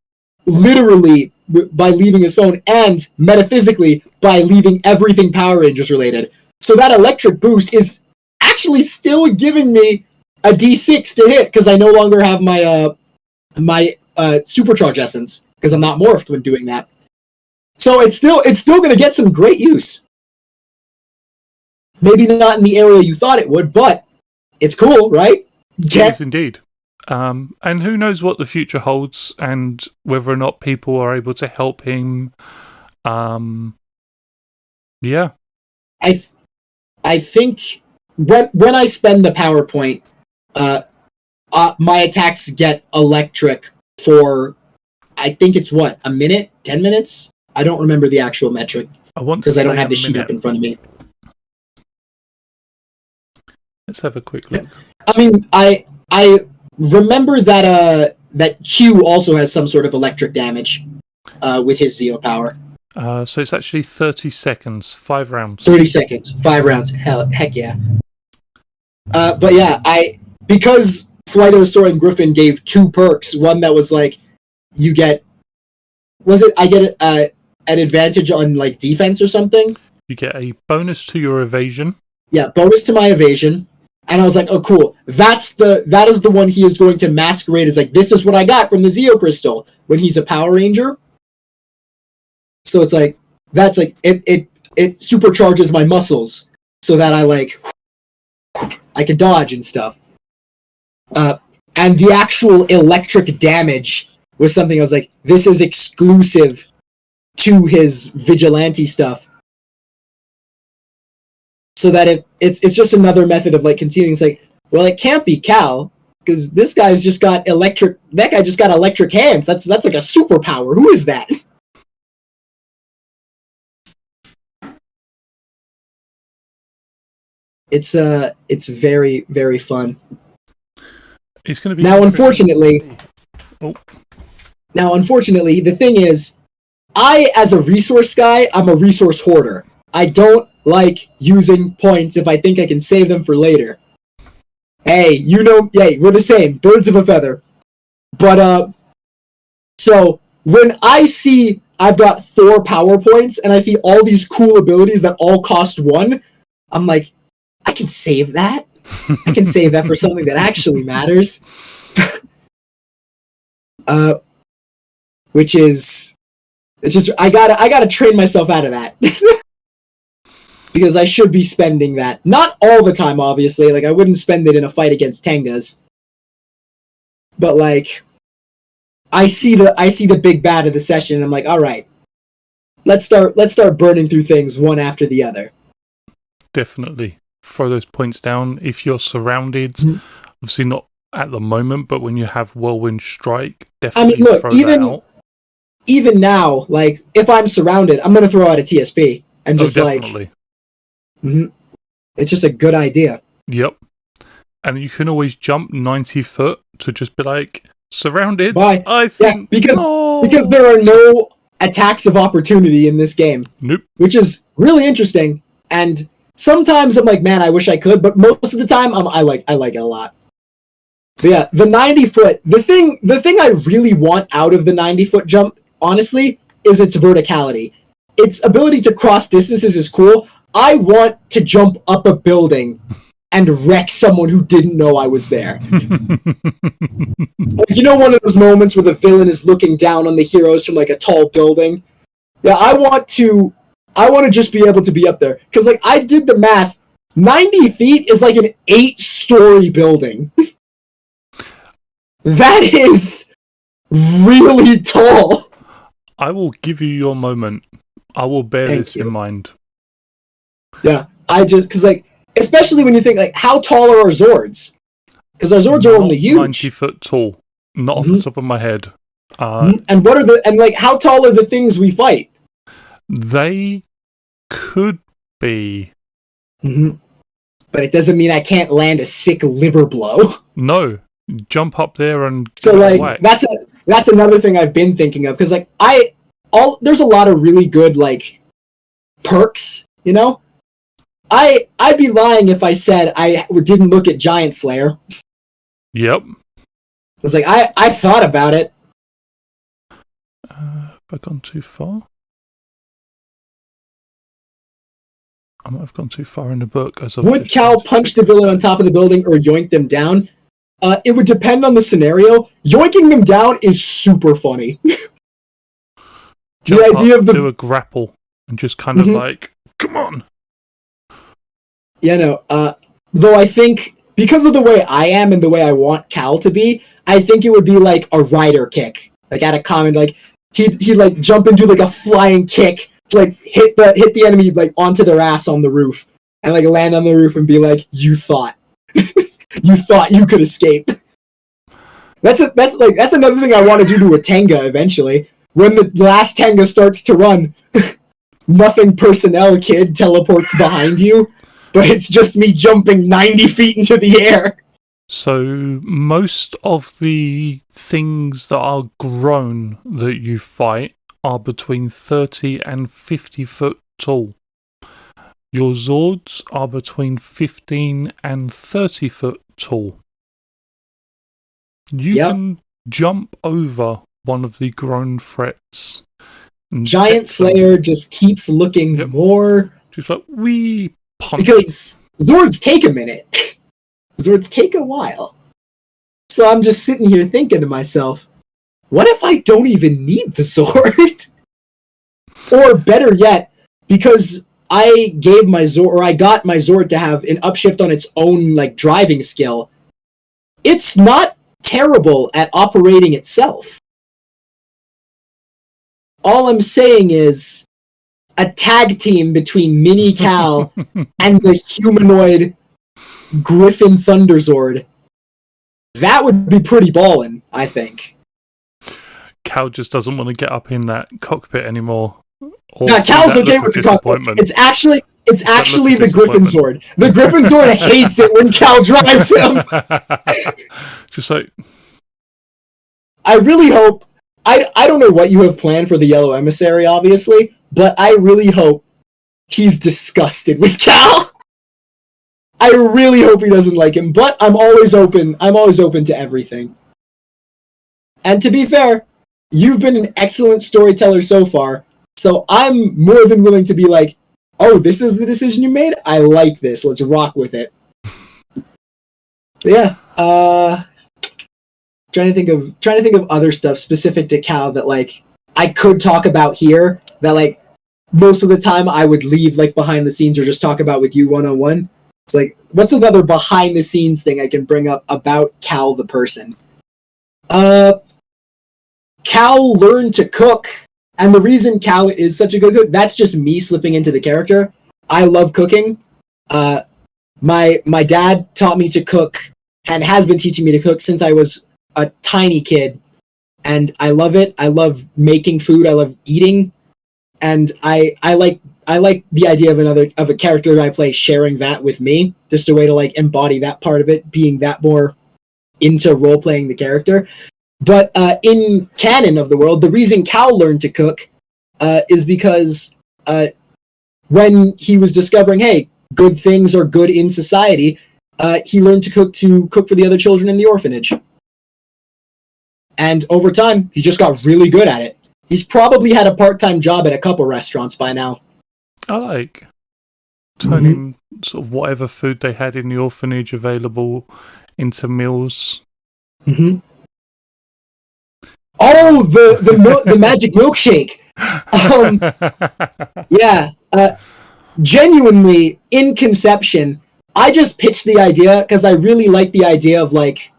literally by leaving his phone and metaphysically by leaving everything Power Rangers related. So that electric boost is actually still giving me a D6 to hit because I no longer have my supercharge essence because I'm not morphed when doing that. So it's still going to get some great use. Maybe not in the area you thought it would, but it's cool, right? Yes, indeed. And who knows what the future holds and whether or not people are able to help him. Yeah. I think when I spend the PowerPoint, my attacks get electric for, I think it's what, a minute, 10 minutes? I don't remember the actual metric because I don't have the sheet up in front of me. Let's have a quick look. I mean, I remember that that Q also has some sort of electric damage with his Zeo power. So it's actually 30 seconds, 5 rounds. 30 seconds, 5 rounds. Heck yeah. But yeah, because Flight of the Soaring Griffin gave 2 perks. One that was like, you get, I get an advantage on like defense or something. You get a bonus to your evasion. Yeah, bonus to my evasion. And I was like, oh, cool. That is the one he is going to masquerade as like, this is what I got from the Zeo Crystal when he's a Power Ranger. So it's like, that's like, it supercharges my muscles so that I can dodge and stuff. And the actual electric damage was something I was like, this is exclusive to his vigilante stuff. So that it's just another method of like concealing. It's like, well, it can't be Cal because this guy's just got electric. That guy just got electric hands. That's like a superpower. Who is that? It's very, very fun. It's going to be now. Unfortunately, the thing is, I as a resource guy, I'm a resource hoarder. I don't like using points if I think I can save them for later. Hey, we're the same, birds of a feather. But so when I see I've got 4 power points and I see all these cool abilities that all cost 1, I'm like, I can save that. I can save that for something that actually matters. Which is, it's just I gotta train myself out of that. Because I should be spending that. Not all the time, obviously. Like, I wouldn't spend it in a fight against Tengas. But, like, I see the big bad of the session, and I'm like, all right, let's start burning through things one after the other. Definitely. Throw those points down. If you're surrounded, obviously not at the moment, but when you have Whirlwind Strike, definitely throw that out. Even now, like, if I'm surrounded, I'm going to throw out a TSP. And just, definitely. It's just a good idea. Yep. And you can always jump 90 foot to just be like, surrounded. Bye. I think because there are no attacks of opportunity in this game. Nope. Which is really interesting. And sometimes I'm like, man, I wish I could, but most of the time I like it a lot. But yeah, the 90 foot, the thing I really want out of the 90 foot jump, honestly, is its verticality. Its ability to cross distances is cool. I want to jump up a building and wreck someone who didn't know I was there. Like, you know, one of those moments where the villain is looking down on the heroes from like a tall building? Yeah, I want to just be able to be up there. Because, like, I did the math. 90 feet is like an 8-story building. That is really tall. I will give you your moment. I will bear this in mind. Yeah, because, like, especially when you think, like, how tall are our Zords? Because our Zords are only huge. 90 foot tall. Not off the top of my head. And like, how tall are the things we fight? They could be. But it doesn't mean I can't land a sick liver blow. No. Jump up there and so, like, that's another thing I've been thinking of. Because, like, there's a lot of really good, like, perks, you know? I'd be lying if I said I didn't look at Giant Slayer. Yep. It's like, I thought about it. Have I gone too far? I might have gone too far in the book. Would Cal punch the villain on top of the building or yoink them down? It would depend on the scenario. Yoinking them down is super funny. The idea of do a grapple and just kind of like, come on. Yeah, no. Though I think because of the way I am and the way I want Cal to be, I think it would be like a rider kick. Like at a common, like he'd like jump into like a flying kick to like hit the enemy like onto their ass on the roof and like land on the roof and be like, you thought you could escape. That's another thing I want to do to a Tenga eventually. When the last Tenga starts to run, nothing personnel kid teleports behind you, but it's just me jumping 90 feet into the air. So most of the things that are grown that you fight are between 30 and 50 foot tall. Your Zords are between 15 and 30 foot tall. You can jump over one of the grown threats. Giant Slayer just keeps looking more... Just like, wee punch. Because Zords take a minute. Zords take a while. So I'm just sitting here thinking to myself, what if I don't even need the sword? Or better yet, because I got my Zord to have an upshift on its own like driving skill, it's not terrible at operating itself. All I'm saying is a tag team between Mini Cal and the humanoid Griffin Thunderzord. That would be pretty ballin', I think. Cal just doesn't want to get up in that cockpit anymore. No, Cal's okay with the cockpit. It's actually the Griffin Zord. The Griffin Zord hates it when Cal drives him. Just like, I really hope. I don't know what you have planned for the Yellow Emissary, obviously, but I really hope he's disgusted with Cal. I really hope he doesn't like him, but I'm always open to everything. And to be fair, you've been an excellent storyteller so far, so I'm more than willing to be like, oh, this is the decision you made? I like this. Let's rock with it. But yeah, trying to think of other stuff specific to Cal that like I could talk about here that like most of the time I would leave like behind the scenes or just talk about with you one-on-one. It's like, what's another behind the scenes thing I can bring up about Cal the person? Cal learned to cook, and the reason Cal is such a good cook, that's just me slipping into the character. I love cooking. My dad taught me to cook and has been teaching me to cook since I was a tiny kid, and I love it. I love making food. I love eating, and I like the idea of a character I play sharing that with me, just a way to like embody that part of it, being that more into role playing the character. But in canon of the world, the reason Cal learned to cook is because when he was discovering, hey, good things are good in society, he learned to cook for the other children in the orphanage. And over time, he just got really good at it. He's probably had a part-time job at a couple restaurants by now. I like turning sort of whatever food they had in the orphanage available into meals. Mm-hmm. Oh, the magic milkshake. Yeah. Genuinely, in conception, I just pitched the idea because I really like the idea of like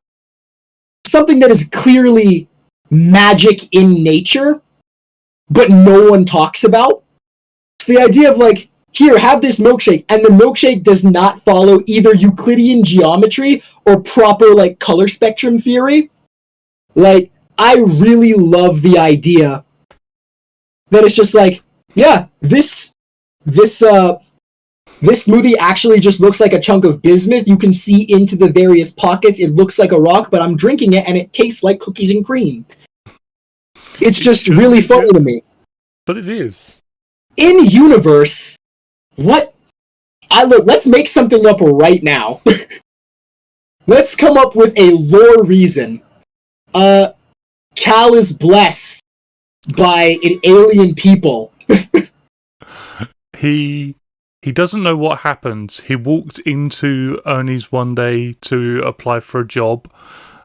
something that is clearly magic in nature, but no one talks about. So the idea of like, here, have this milkshake, and the milkshake does not follow either Euclidean geometry or proper like color spectrum theory. Like, I really love the idea that it's just like, yeah, this smoothie actually just looks like a chunk of bismuth. You can see into the various pockets. It looks like a rock, but I'm drinking it and it tastes like cookies and cream. It's just really funny to me. But it is. In universe, let's make something up right now. Let's come up with a lore reason. Cal is blessed by an alien people. He doesn't know what happened. He walked into Ernie's one day to apply for a job.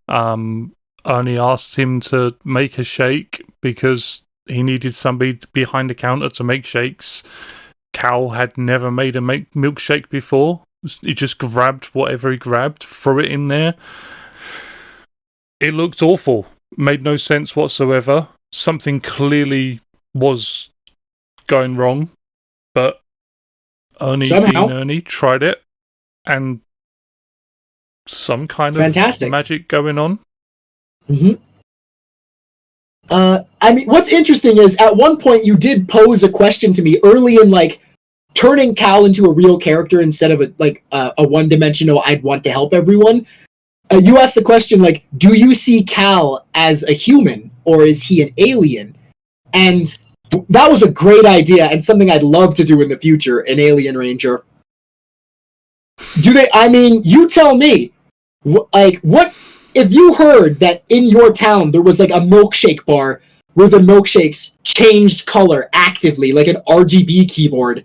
Ernie asked him to make a shake because he needed somebody behind the counter to make shakes. Cal had never made a milkshake before. He just grabbed whatever he grabbed, threw it in there. It looked awful. Made no sense whatsoever. Something clearly was going wrong, but Ernie being Ernie tried it, and some kind of magic going on. Mm-hmm. I mean, what's interesting is at one point you did pose a question to me early in like turning Cal into a real character instead of a one-dimensional I'd want to help everyone. You asked the question like, do you see Cal as a human or is he an alien? And that was a great idea and something I'd love to do in the future, an alien ranger. Do they? I mean, you tell me. Like, what if you heard that in your town there was like a milkshake bar where the milkshakes changed color actively, like an RGB keyboard,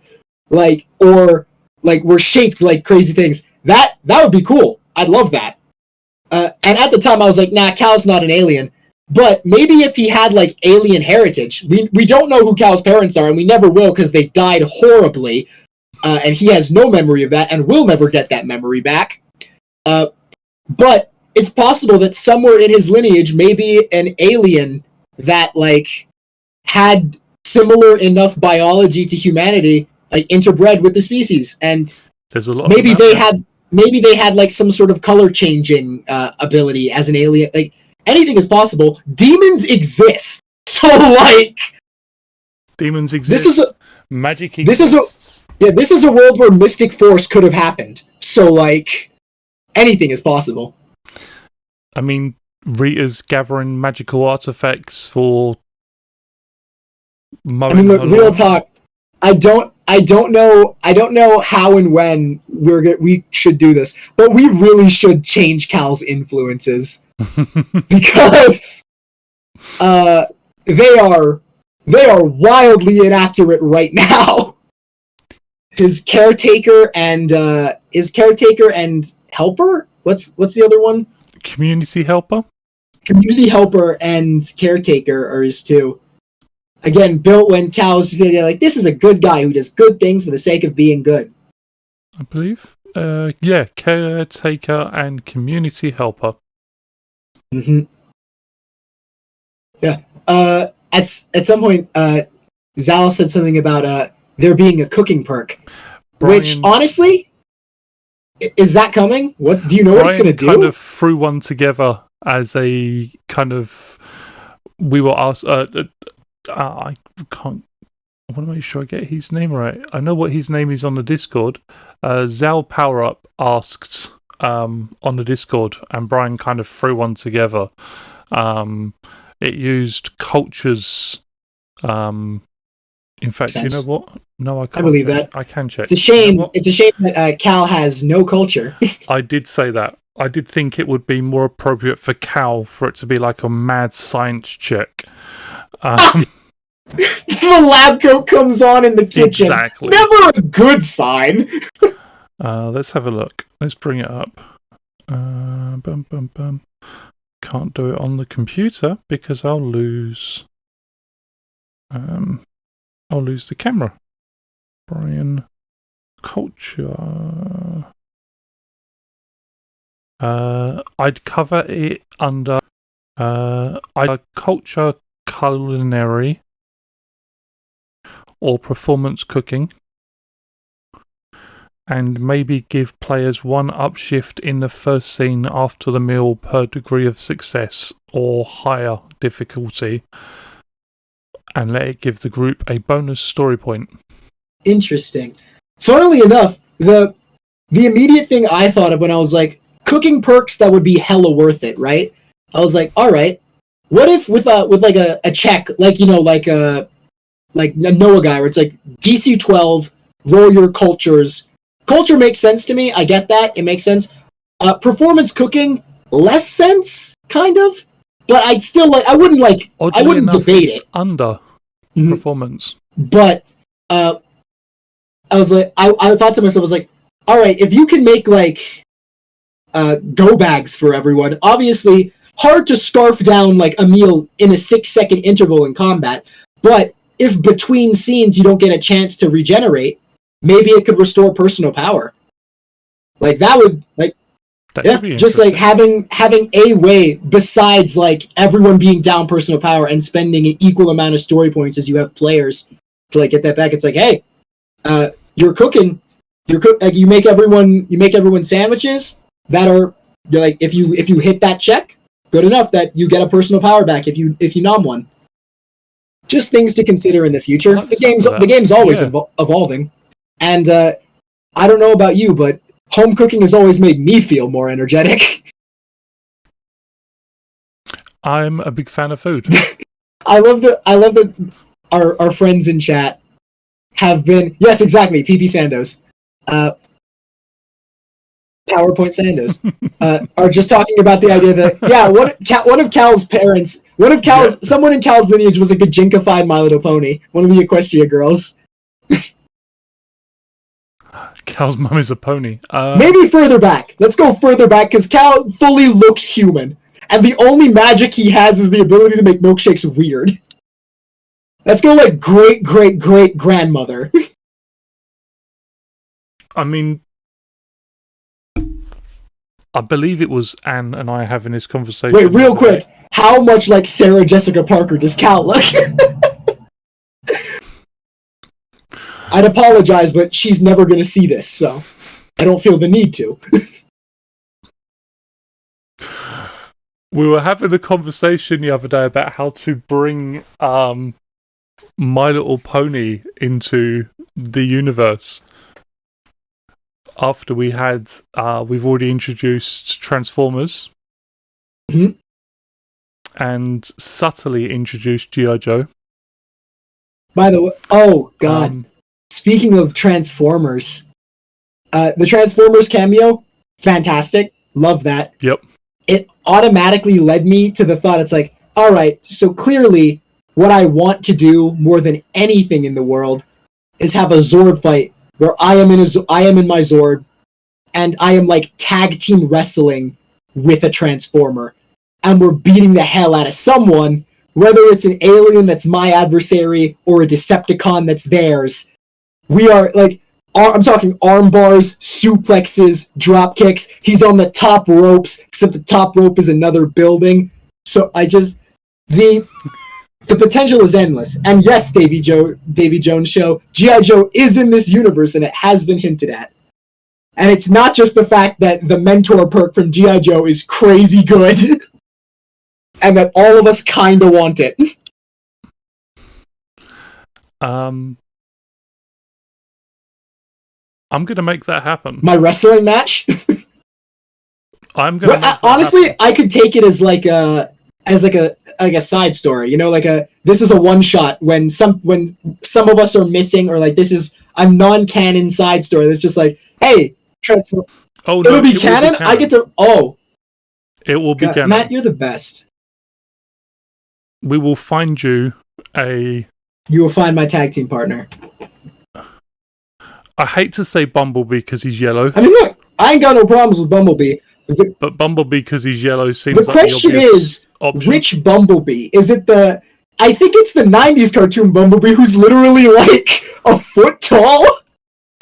like or like were shaped like crazy things? That would be cool. I'd love that. And at the time, I was like, nah, Cal's not an alien. But maybe if he had like alien heritage, we don't know who Cal's parents are, and we never will because they died horribly. And he has no memory of that and will never get that memory back. But it's possible that somewhere in his lineage, maybe an alien that like had similar enough biology to humanity, like interbred with the species, and There's a lot. Maybe they had like some sort of color changing ability as an alien. Like anything is possible. Demons exist, so like demons exist. This is a magic exists. This is a world where Mystic Force could have happened. So, like, anything is possible. I mean, Rita's gathering magical artifacts for. I mean, look, real talk. I don't know how and when we should do this, but we really should change Cal's influences because they are wildly inaccurate right now. His caretaker and helper. What's the other one? Community helper. Community helper and caretaker are his two. Again, built when Cal's like, this is a good guy who does good things for the sake of being good. I believe. Yeah, caretaker and community helper. Mm-hmm. Yeah. At some point, Zal said something about there being a cooking perk. Brian, which, honestly, is that coming? What do you know Brian what it's going to do? Kind of threw one together as a kind of. We were asked. I can't. I want to make sure I get his name right. I know what his name is on the Discord. Zal Powerup asked on the Discord, and Brian kind of threw one together. It used cultures. In fact, you know what? No, I can't. I believe that. I can check. It's a shame. You know, it's a shame that Cal has no culture. I did say that. I did think it would be more appropriate for Cal for it to be like a mad science check. The lab coat comes on in the kitchen. Exactly. Never a good sign. Let's have a look. Let's bring it up. Bum, bum, bum. Can't do it on the computer because I'll lose. I'll lose the camera. Brian Culture. I'd cover it under culture, culinary, or performance cooking, and maybe give players one upshift in the first scene after the meal per degree of success or higher difficulty, and let it give the group a bonus story point. Interesting. Funnily enough, the immediate thing I thought of when I was like, cooking perks that would be hella worth it, right? I was like, all right, what if with like a check, like, you know, like a Noah guy where it's like DC 12, roll your cultures. Culture makes sense to me. I get that. It makes sense. Performance cooking, less sense, kind of. But I'd still like. I wouldn't debate it. Under performance. But I was like, I thought to myself, I was like, all right, if you can make like go bags for everyone, obviously hard to scarf down like a meal in a 6-second interval in combat. But if between scenes you don't get a chance to regenerate, maybe it could restore personal power. Like that would just like having a way besides like everyone being down personal power and spending an equal amount of story points as you have players to like get that back. It's like, hey, you're cooking, like you make everyone sandwiches that are like if you hit that check, good enough that you get a personal power back if you nom one. Just things to consider in the future. The game's always evolving, and I don't know about you, but home cooking has always made me feel more energetic. I'm a big fan of food. I love that our friends in chat have been, yes, exactly, PP Sandos, PowerPoint Sandos, are just talking about the idea that, yeah, one of Cal's parents, someone in Cal's lineage was a Gajinkified My Little Pony, one of the Equestria girls. Cal's mum is a pony. Maybe further back. Let's go further back, because Cal fully looks human, and the only magic he has is the ability to make milkshakes weird. Let's go like great-great-great-grandmother. I mean, I believe it was Anne and I having this conversation. Wait, real quick. How much like Sarah Jessica Parker does Cal look? I'd apologize, but she's never going to see this, so I don't feel the need to. We were having a conversation the other day about how to bring My Little Pony into the universe. After we've already introduced Transformers, and subtly introduced G.I. Joe. By the way, oh god, speaking of Transformers, the Transformers cameo, fantastic, love that. Yep. It automatically led me to the thought, it's like, alright, so clearly what I want to do more than anything in the world is have a Zord fight where I am in my Zord, and I am like tag team wrestling with a Transformer, and we're beating the hell out of someone, whether it's an alien that's my adversary or a Decepticon that's theirs. We are like, I'm talking arm bars, suplexes, drop kicks. He's on the top ropes, except the top rope is another building. So the potential is endless. And yes, Davy Jones show, G.I. Joe is in this universe, and it has been hinted at. And it's not just the fact that the mentor perk from G.I. Joe is crazy good, and that all of us kinda want it. I'm gonna make that happen. My wrestling match? I'm gonna make that honestly, happen. I could take it as like a side story, you know, this is a one shot when some of us are missing, or like this is a non-canon side story that's just like, hey, transform. Oh no, no, it'll be canon? I get to. It will be canon. Matt, you're the best. We will find you a. You will find my tag team partner. I hate to say Bumblebee because he's yellow. I mean, look, I ain't got no problems with Bumblebee. But Bumblebee because he's yellow seems. The question is, which Bumblebee? Is it the? I think it's the '90s cartoon Bumblebee, who's literally like a foot tall.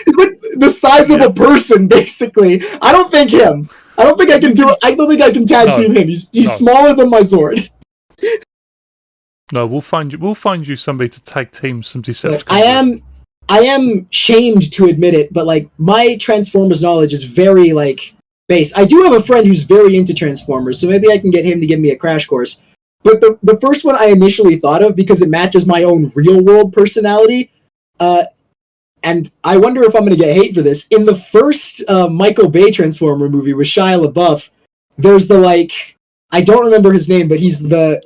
He's like the size of a person, basically. I don't think him. I don't think I can do it. I don't think I can tag team him. He's smaller than my Zord. No, we'll find you somebody to tag team some Decepticons. I am shamed to admit it, but like my Transformers knowledge is very like base. I do have a friend who's very into Transformers, so maybe I can get him to give me a crash course. But the first one I initially thought of, because it matches my own real world personality, and I wonder if I'm going to get hate for this. In the first Michael Bay Transformer movie with Shia LaBeouf, there's I don't remember his name, but he's the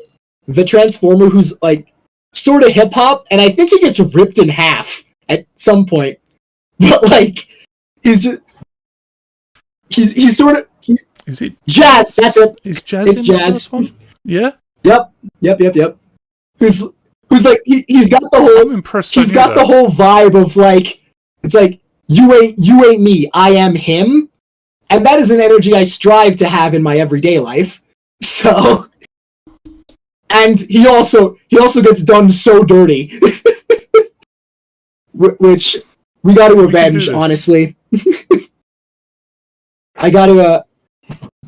Transformer who's like sort of hip hop, and I think he gets ripped in half at some point. But like, he's sort of. Is it Jazz? That's it. Is Jazz? It's Jazz. Yeah. Yep. Who's like he's got the whole. I'm impressed. He's got the whole vibe of like, it's like you ain't me, I am him, and that is an energy I strive to have in my everyday life. So, and he also gets done so dirty, which we got to avenge. Honestly, I got to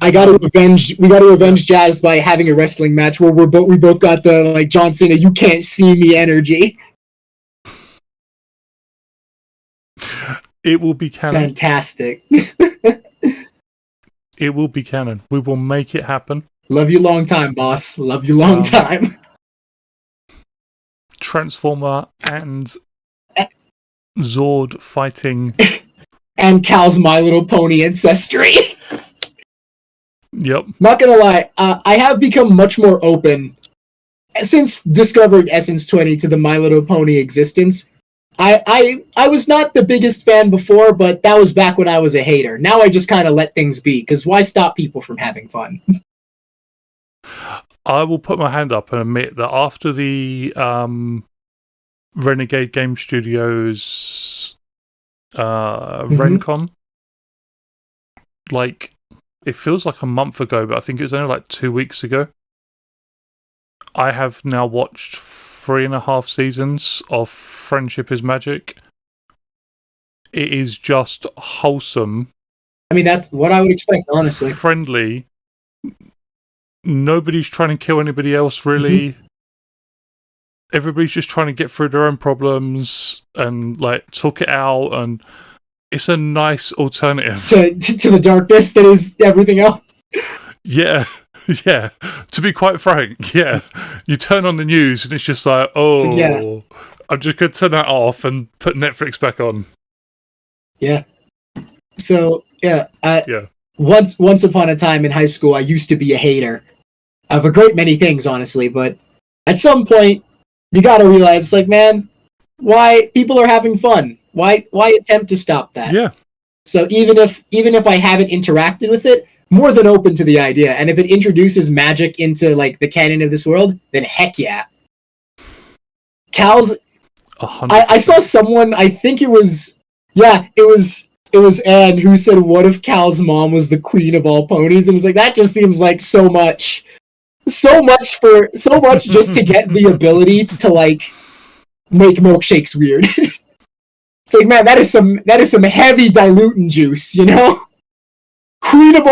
avenge. We got to avenge Jazz by having a wrestling match where we both got the like John Cena, you can't see me energy. It will be canon. Fantastic. It will be canon. We will make it happen. Love you long time, boss. Love you long time. Transformer and Zord fighting. And Cal's My Little Pony ancestry. Yep. Not gonna lie, I have become much more open since discovering Essence 20 to the My Little Pony existence. I was not the biggest fan before, but that was back when I was a hater. Now I just kind of let things be, because why stop people from having fun? I will put my hand up and admit that after the Renegade Game Studios RenCon, like, it feels like a month ago, but I think it was only like 2 weeks ago. I have now watched 3.5 seasons of Friendship is Magic. It is just wholesome. I mean, that's what I would expect, honestly. Friendly. Nobody's trying to kill anybody else, really. Everybody's just trying to get through their own problems and, like, talk it out, and it's a nice alternative to the darkness that is everything else. Yeah. To be quite frank, yeah. You turn on the news and it's just like, I'm just going to turn that off and put Netflix back on. Yeah. So, once upon a time in high school, I used to be a hater of a great many things, honestly, but at some point, you got to realize, like, man, why people are having fun? Why attempt to stop that? Yeah. So even if I haven't interacted with it, more than open to the idea. And if it introduces magic into, like, the canon of this world, then heck yeah. Cal's... 100%. I saw someone, I think it was Anne, who said, what if Cal's mom was the queen of all ponies? And it's like, that just seems like so much just to get the ability to, like, make milkshakes weird. It's like, man, that is some heavy diluting juice, you know? Queen of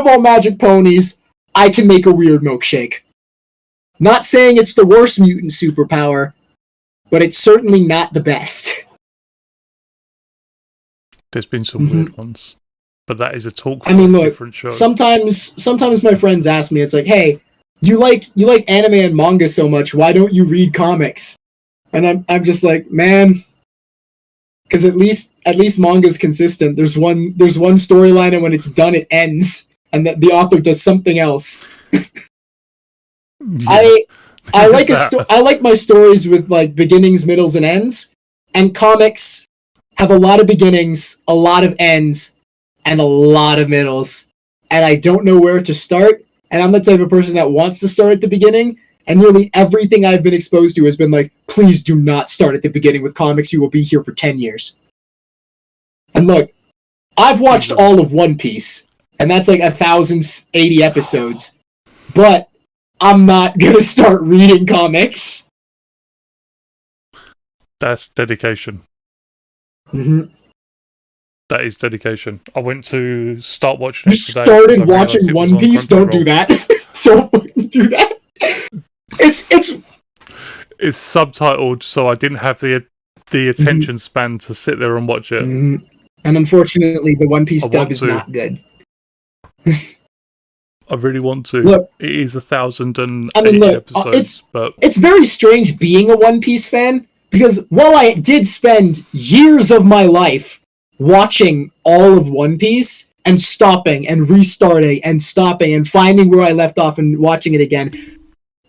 all magic ponies, I can make a weird milkshake. Not saying it's the worst mutant superpower, but it's certainly not the best. There's been some weird ones, but that is a talk for a different show. Sometimes my friends ask me, it's like, hey, you like anime and manga so much, why don't you read comics? And I'm just like, man, because at least manga's consistent. There's one storyline, and when it's done, it ends, and the author does something else. I like my stories with, like, beginnings, middles, and ends, and comics have a lot of beginnings, a lot of ends, and a lot of middles, and I don't know where to start. And I'm the type of person that wants to start at the beginning. And nearly everything I've been exposed to has been like, please do not start at the beginning with comics. You will be here for 10 years. And look, I've watched all of One Piece, and that's like 1,080 episodes. But I'm not going to start reading comics. That's dedication. That is dedication. I went to start watching it today. You started watching One Piece? Don't do that. Don't do that. It's subtitled, so I didn't have the attention span to sit there and watch it. And unfortunately, the One Piece dub is not good. I really want to. Look, it is 1,080 episodes, but it's very strange being a One Piece fan, because while I did spend years of my life watching all of One Piece and stopping and restarting and stopping and finding where I left off and watching it again,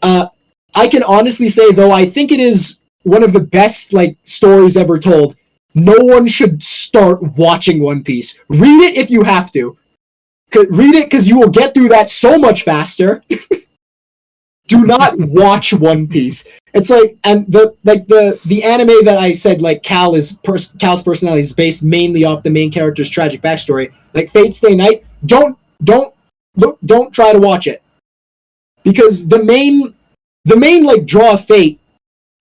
I can honestly say, though I think it is one of the best, like, stories ever told, no one should start watching One Piece. Read it if you have to. Read it because you will get through that so much faster. Do not watch One Piece. It's like, and the anime that I said, like, Cal's personality is based mainly off the main character's tragic backstory. Like Fate Stay Night, don't try to watch it, because the main like draw of Fate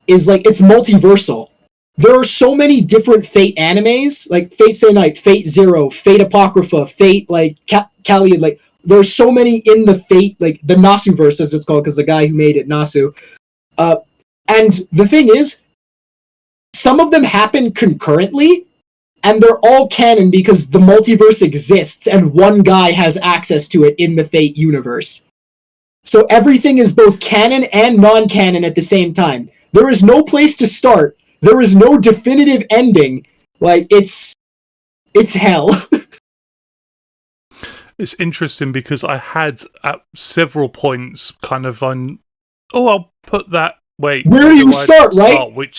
is, like, it's multiversal. There are so many different Fate animes, like Fate Stay Night, Fate Zero, Fate Apocrypha, Fate, like, Kalian, like, there's so many in the Fate, like, the Nasuverse, as it's called, because the guy who made it, Nasu. And the thing is, some of them happen concurrently, and they're all canon because the multiverse exists, and one guy has access to it in the Fate universe. So everything is both canon and non-canon at the same time. There is no place to start. There is no definitive ending. Like, it's hell. It's interesting because I had at several points kind of on, I'll put that. Wait, where do you start, right? Which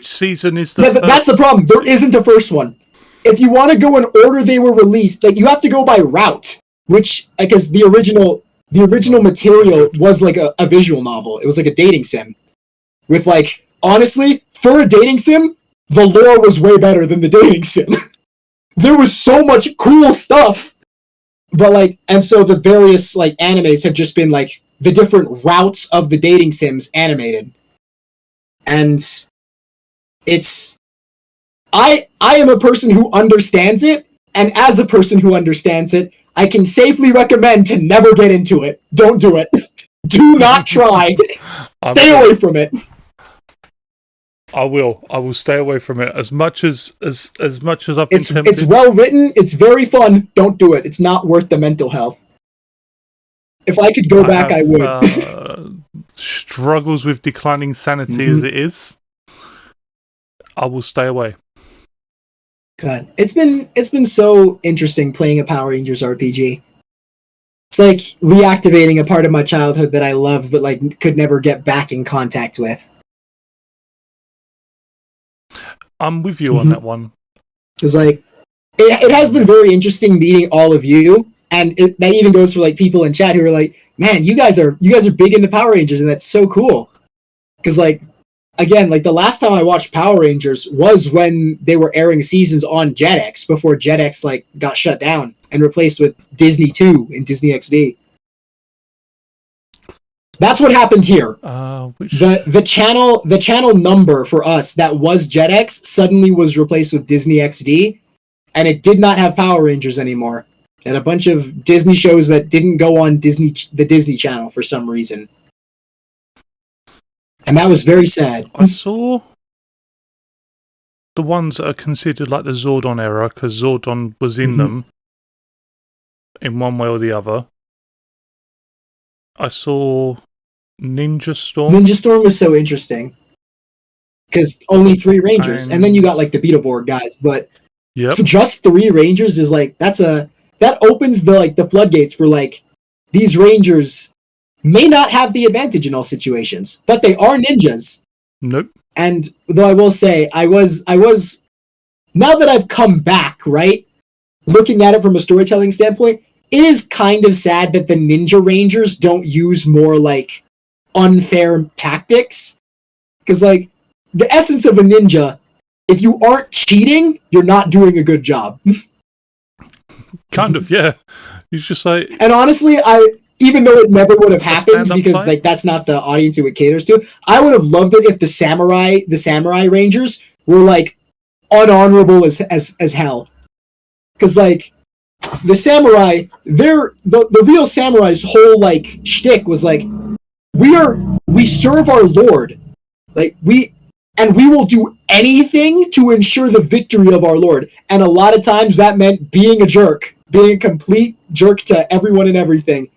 season is the first? That's the problem. There isn't a first one. If you want to go in order they were released, like, you have to go by route, which, because the original material was like a visual novel. It was like a dating sim. With, like, honestly, for a dating sim, the lore was way better than the dating sim. There was so much cool stuff. But, like, and so the various, like, animes have just been, like, the different routes of the dating sims animated. And it's... I am a person who understands it, and as a person who understands it, I can safely recommend to never get into it. Don't do it. Do not try. Stay away from it. I will stay away from it as much as I've been tempted. It's well written. It's very fun. Don't do it. It's not worth the mental health. If I could go back, I would. Struggles with declining sanity as it is. I will stay away. God, it's been so interesting playing a Power Rangers RPG. It's like reactivating a part of my childhood that I loved, but like could never get back in contact with. I'm with you on that one. It's like it has been very interesting meeting all of you, and that even goes for like people in chat who are like, "Man, you guys are big into Power Rangers, and that's so cool." Because like, again, like the last time I watched Power Rangers was when they were airing seasons on Jetix before Jetix like got shut down and replaced with Disney 2 and Disney XD. That's what happened here. The channel number for us that was Jetix suddenly was replaced with Disney XD, and it did not have Power Rangers anymore. And a bunch of Disney shows that didn't go on the Disney Channel for some reason. And that was very sad. I saw the ones that are considered like the Zordon era, because Zordon was in them in one way or the other. I saw Ninja Storm. Ninja Storm was so interesting. Because only 3 Rangers. And then you got like the Beetleborg guys. But just 3 Rangers is like, that opens the floodgates for like, these Rangers may not have the advantage in all situations, but they are ninjas. Nope. And though I will say, I was now that I've come back, right, looking at it from a storytelling standpoint, it is kind of sad that the Ninja Rangers don't use more like unfair tactics. Because like the essence of a ninja, if you aren't cheating, you're not doing a good job. Kind of, yeah. It's just like, and honestly, even though it never would have happened because like that's not the audience it caters to, I would have loved it if the samurai Rangers were like unhonorable as hell. Because like the samurai, the real samurai's whole like shtick was like, we serve our lord, like we will do anything to ensure the victory of our lord. And a lot of times that meant being a complete jerk to everyone and everything.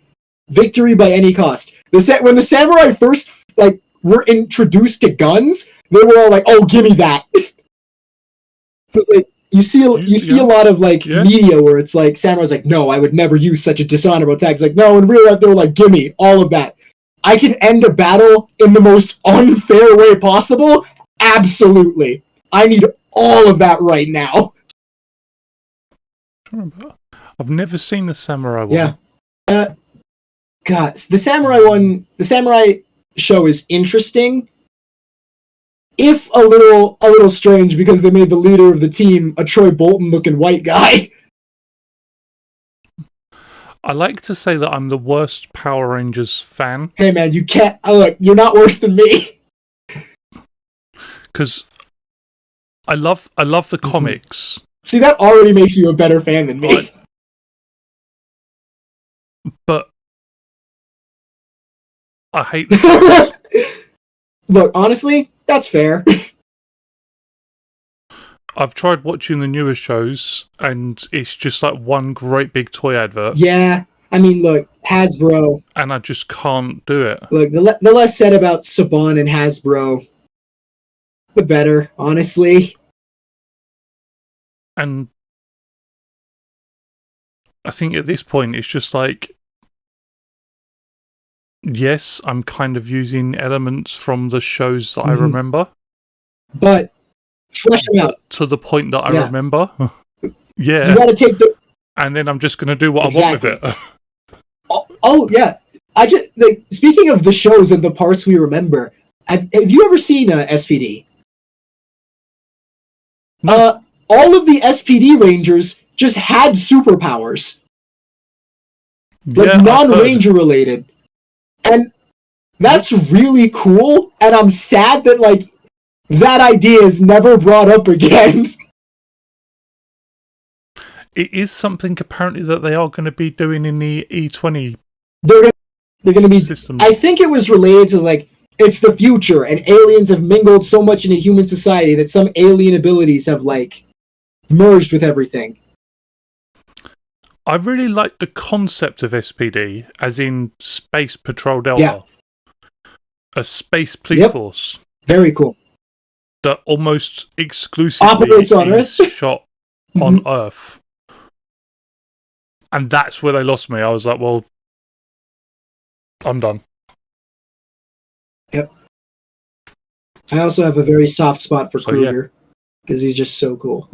Victory by any cost. When the samurai first like were introduced to guns, they were all like, "Oh, give me that." Because like you see a lot of like media where it's like samurai's like, "No, I would never use such a dishonorable attack." It's like, no, in real life they were like, "Give me all of that. I can end a battle in the most unfair way possible. Absolutely, I need all of that right now." I've never seen the samurai one. Yeah. God, the samurai show is interesting, if a little strange because they made the leader of the team a Troy Bolton looking white guy. I like to say that I'm the worst Power Rangers fan. Hey man, you can't look. You're not worse than me. Because I love the comics. See, that already makes you a better fan than me. But I hate the Look, honestly, that's fair. I've tried watching the newer shows, and it's just like one great big toy advert. Yeah, I mean, look, Hasbro. And I just can't do it. Look, the less said about Saban and Hasbro, the better, honestly. And I think at this point, it's just like, yes, I'm kind of using elements from the shows that I remember. But flesh them out. To the point that I remember. Yeah. You gotta take the... And then I'm just going to do what I want with it. Oh, yeah. I just, like, speaking of the shows and the parts we remember, have you ever seen SPD? No. All of the SPD Rangers just had superpowers. Like, non-Ranger related. And that's really cool, and I'm sad that, like, that idea is never brought up again. It is something apparently that they are going to be doing in the E20. They're going to be systems. I think it was related to, like, it's the future, and aliens have mingled so much into human society that some alien abilities have, like, merged with everything. I really like the concept of SPD, as in Space Patrol Delta. Yeah. A space police force. Very cool. That almost exclusively operates on is Earth. shot on Earth. And that's where they lost me. I was like, well, I'm done. Yep. I also have a very soft spot for Kruger, because he's just so cool.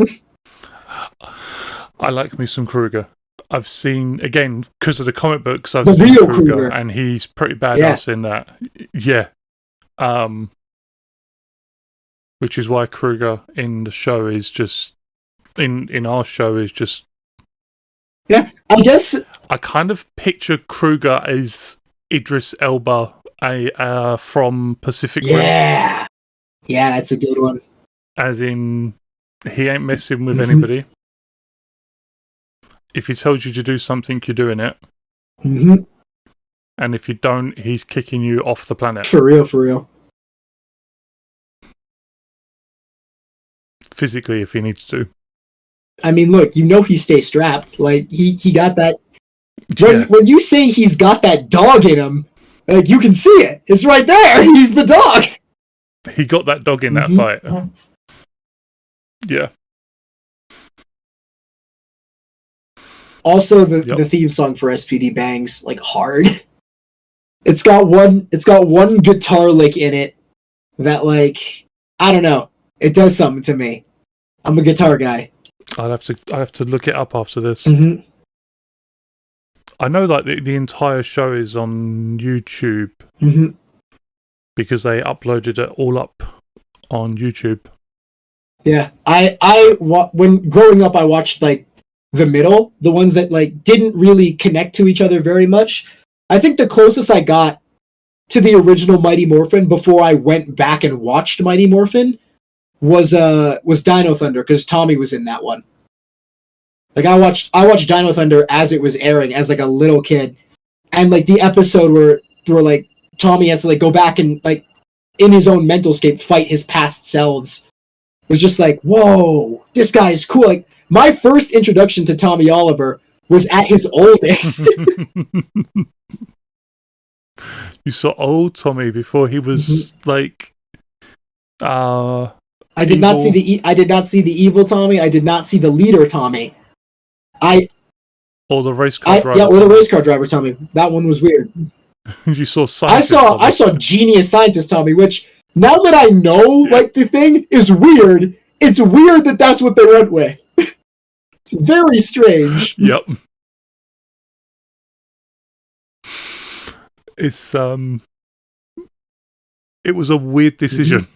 I like me some Kruger. I've seen, again, because of the comic books, I've the seen real Kruger, and he's pretty badass in that. Yeah. Which is why Kruger in the show is just, in our show is just... Yeah, I guess... I kind of picture Kruger as Idris Elba from Pacific Rim. Yeah, that's a good one. As in, he ain't messing with anybody. If he tells you to do something, you're doing it. And if you don't, he's kicking you off the planet. For real. Physically, if he needs to. I mean, look, you know he stays strapped. Like, he got that... When you say he's got that dog in him, like, you can see it. It's right there. He's the dog. He got that dog in that fight. Yeah. Also, the theme song for SPD bangs like hard. It's got one guitar lick in it that, like, I don't know. It does something to me. I'm a guitar guy. I'd have to look it up after this. I know that the entire show is on YouTube because they uploaded it all up on YouTube. Yeah, when growing up, I watched, like, the middle, the ones that, like, didn't really connect to each other very much. I think the closest I got to the original Mighty Morphin before I went back and watched Mighty Morphin was Dino Thunder, because Tommy was in that one. Like, I watched Dino Thunder as it was airing as, like, a little kid, and, like, the episode where like Tommy has to, like, go back and, like, in his own mental state fight his past selves was just like, whoa, this guy is cool. Like, my first introduction to Tommy Oliver was at his oldest. You saw old Tommy before he was like I did not see the evil Tommy. I did not see the leader Tommy. Or the race car driver. Yeah, or the race car driver Tommy. That one was weird. You saw scientist I saw genius scientist Tommy, which, now that I know, like, the thing is weird. It's weird that that's what they went with. It's very strange. Yep. It's it was a weird decision.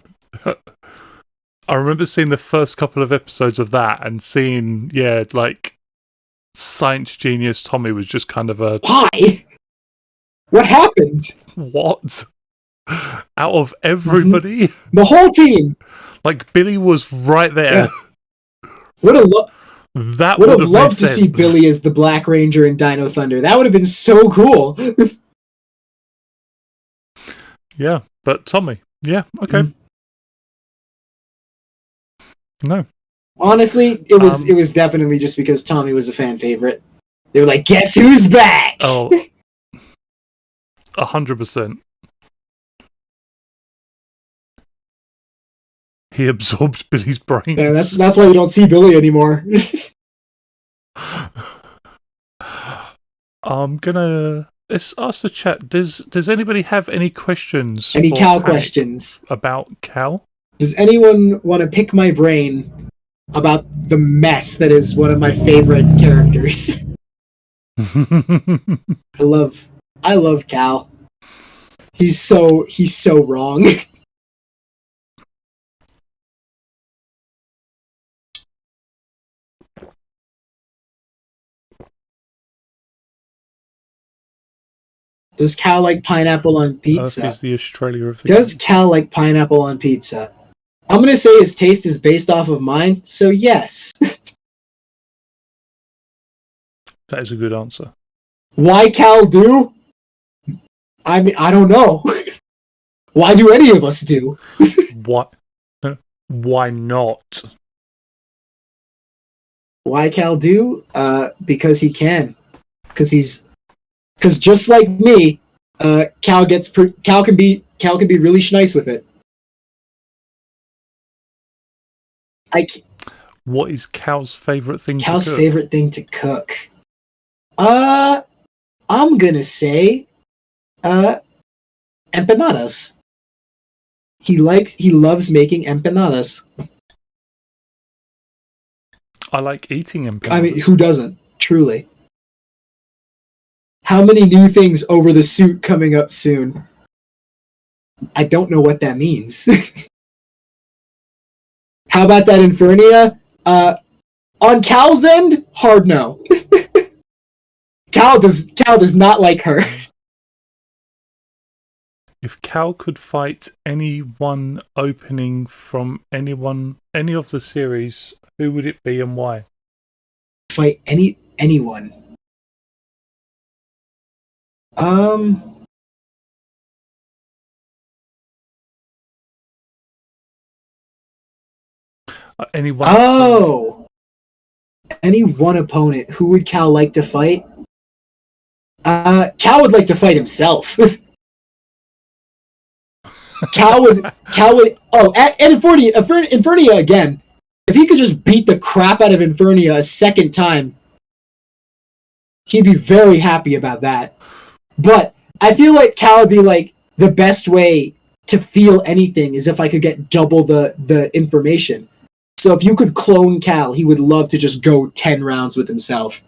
I remember seeing the first couple of episodes of that and seeing, like, science genius Tommy was just kind of a... Why? What happened? What? Out of everybody? The whole team. Like, Billy was right there. Yeah. Would have loved to sense. see Billy as the Black Ranger in Dino Thunder. That would have been so cool. Yeah, but Tommy. Yeah, okay. No. Honestly, it was definitely just because Tommy was a fan favorite. They were like, guess who's back? Oh, 100%. He absorbs Billy's brains. Yeah, that's why you don't see Billy anymore. I'm gonna let's ask the chat. Does anybody have any questions? Any for Cal Panic questions? about Cal? Does anyone want to pick my brain about the mess that is one of my favorite characters? I love Cal. He's so wrong. Does Cal like pineapple on pizza? Earth is the Australia of the Does game. Cal like pineapple on pizza? I'm gonna say his taste is based off of mine, so yes. That is a good answer. Why Cal do? I mean, I don't know. Why do any of us do? What? Why not? Why Cal do? Because he can. Because just like me, Cal can be really nice with it. What is Cal's favorite thing Cal's to cook? favorite thing to cook. I'm gonna say, empanadas. He loves making empanadas. I like eating empanadas. I mean, who doesn't? Truly. How many new things over the suit coming up soon? I don't know what that means. How about that Infernia? On Cal's end, hard no. Cal does not like her. If Cal could fight anyone opening from any of the series, who would it be and why? Fight anyone. Anyone? Oh, any one opponent. Who would Cal like to fight? Cal would like to fight himself. Cal would. Oh, and Infernia again. If he could just beat the crap out of Infernia a second time, he'd be very happy about that. But I feel like Cal would be like, the best way to feel anything is if I could get double the information. So if you could clone Cal, he would love to just go 10 rounds with himself.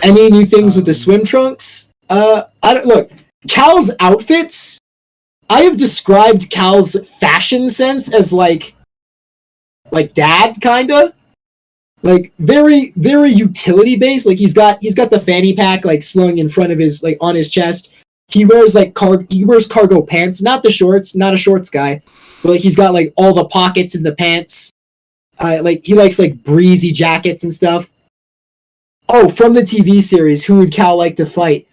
Any new things with the swim trunks? I don't look. Cal's outfits. I have described Cal's fashion sense as like dad kinda. Like very utility based. Like he's got the fanny pack like slung in front of his like on his chest. He wears cargo pants, not the shorts, not a shorts guy, but like he's got like all the pockets in the pants. Like he likes like breezy jackets and stuff. Oh, from the TV series, who would Cal like to fight?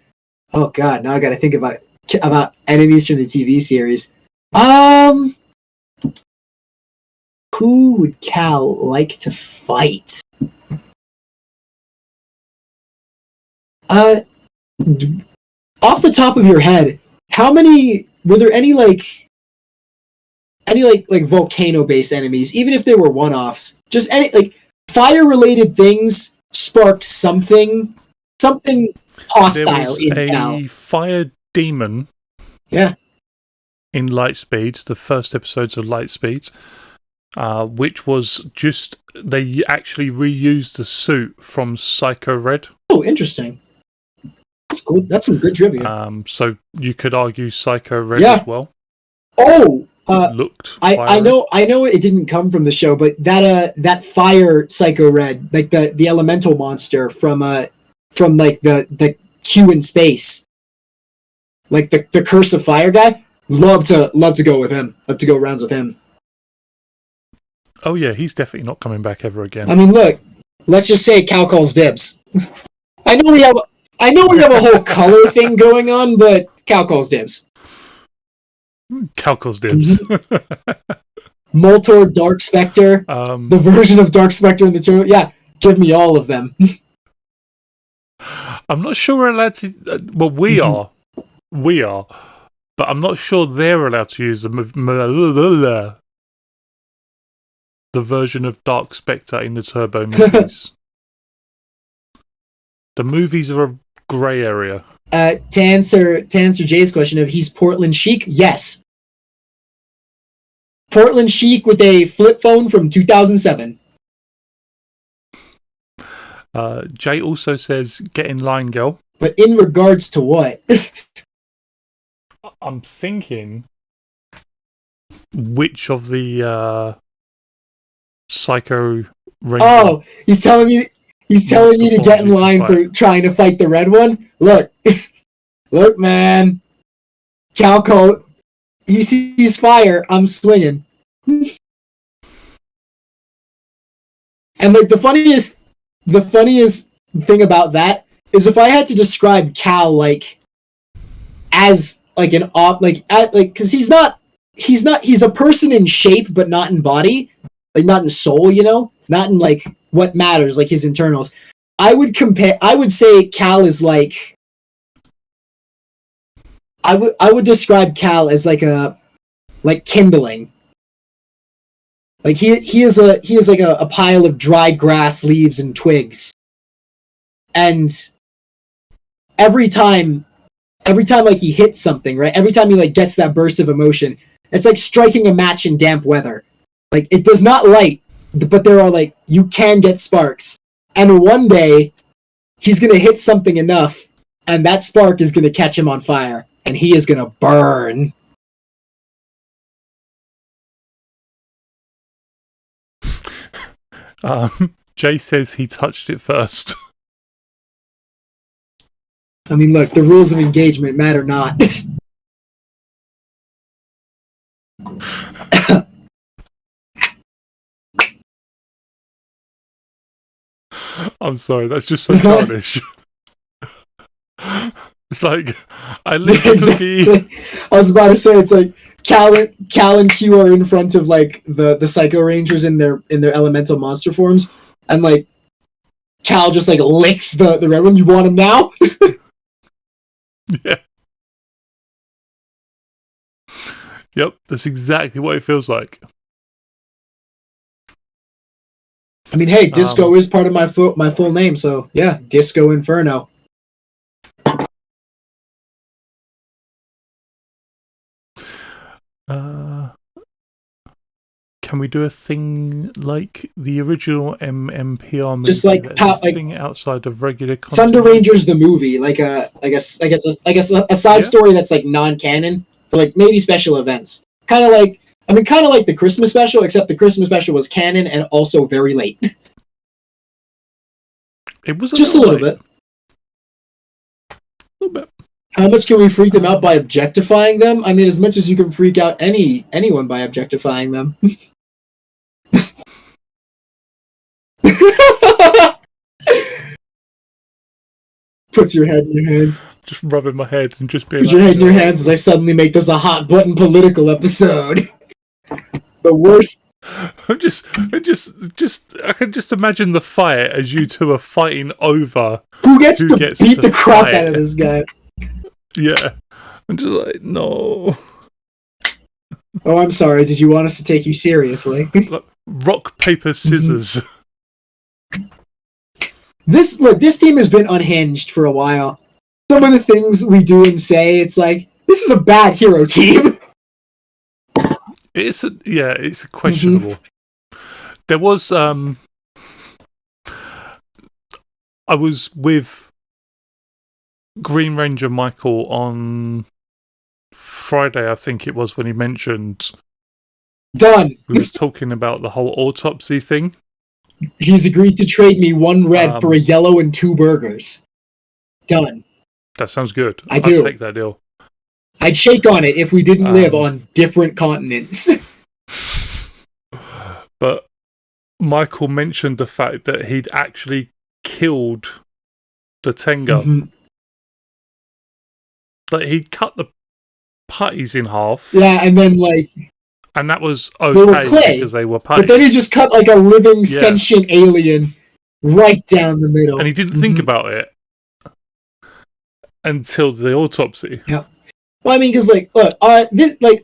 Oh God, now I got to think about enemies from the TV series. Who would Cal like to fight? Off the top of your head, how many were there? Any volcano-based enemies, even if they were one-offs? Just any like fire-related things sparked something hostile in Cal. There was a fire demon. Yeah. In Lightspeed, the first episodes of Lightspeed, which was just they actually reused the suit from Psycho Red. Oh, interesting. That's cool. That's some good trivia. So you could argue Psycho Red as well. Oh, looked. I know it didn't come from the show, but that fire Psycho Red, like the elemental monster from like the Q in space, like the Curse of Fire guy. Love to go with him. Love to go rounds with him. Oh yeah, he's definitely not coming back ever again. I mean, look, let's just say Cal calls dibs. I know we have a whole color thing going on, but Cal calls dibs. Cal calls dibs. Moltor, Dark Spectre, the version of Dark Spectre in the turbo. Yeah, give me all of them. I'm not sure we're allowed to. Well, we are, but I'm not sure they're allowed to use the version of Dark Spectre in the Turbo movies. The movies are a grey area. To answer Jay's question of he's Portland chic, yes. Portland chic with a flip phone from 2007. Jay also says, "Get in line, girl." But in regards to what? I'm thinking which of the Psycho Ranger. Oh, he's telling me to get in line for trying to fight the red one. Look, look, man. Calco, he sees fire. I'm swinging. And like the funniest thing about that is if I had to describe Cal like as like an because he's a person in shape but not in body, like not in soul, you know, not in like what matters, like his internals. I would say Cal is like I would describe Cal as like kindling. Like he is like a pile of dry grass, leaves, and twigs. And every time like he hits something, right? Every time he like gets that burst of emotion, it's like striking a match in damp weather. Like it does not light, but there are like you can get sparks. And one day he's gonna hit something enough, and that spark is gonna catch him on fire, and he is gonna burn. Jay says he touched it first. I mean, look, the rules of engagement matter not. I'm sorry, that's just so childish. It's like, I live exactly. I was about to say, it's like Cal and Q are in front of like the Psycho Rangers in their elemental monster forms, and like Cal just like licks the red one. You want him now? Yeah. Yep, that's exactly what it feels like. I mean, hey, Disco is part of my full name, so yeah, Disco Inferno. Can we do a thing like the original MMPR movie? Just like thing outside of regular content? Thunder Rangers the movie, like I guess a side story that's like non-canon for like maybe special events. Kind of like the Christmas special, except the Christmas special was canon and also very late. It was just a little bit. A little bit. How much can we freak them out by objectifying them? I mean, as much as you can freak out anyone by objectifying them. Puts your head in your hands. Just rubbing my head and just being Put your head in your hands as I suddenly make this a hot button political episode. The worst. I can just imagine the fight as you two are fighting over who gets to beat the crap out of this guy. Yeah. I'm just like, no. Oh, I'm sorry. Did you want us to take you seriously? Rock, paper, scissors. This team has been unhinged for a while. Some of the things we do and say, it's like, this is a bad hero team. It's questionable. There was I was with Green Ranger Michael on Friday, I think it was, when he mentioned done. We was talking about the whole autopsy thing. He's agreed to trade me 1 red for a yellow and 2 burgers. Done. That sounds good. I'll take that deal. I'd shake on it if we didn't live on different continents. But Michael mentioned the fact that he'd actually killed the Tenga. Like, he'd cut the putties in half. Yeah, and then, like... And that was They were okay clay, because they were paid. but then he just cut like a living sentient alien right down the middle. And he didn't think about it until the autopsy. Yeah. Well, I mean, because like, look,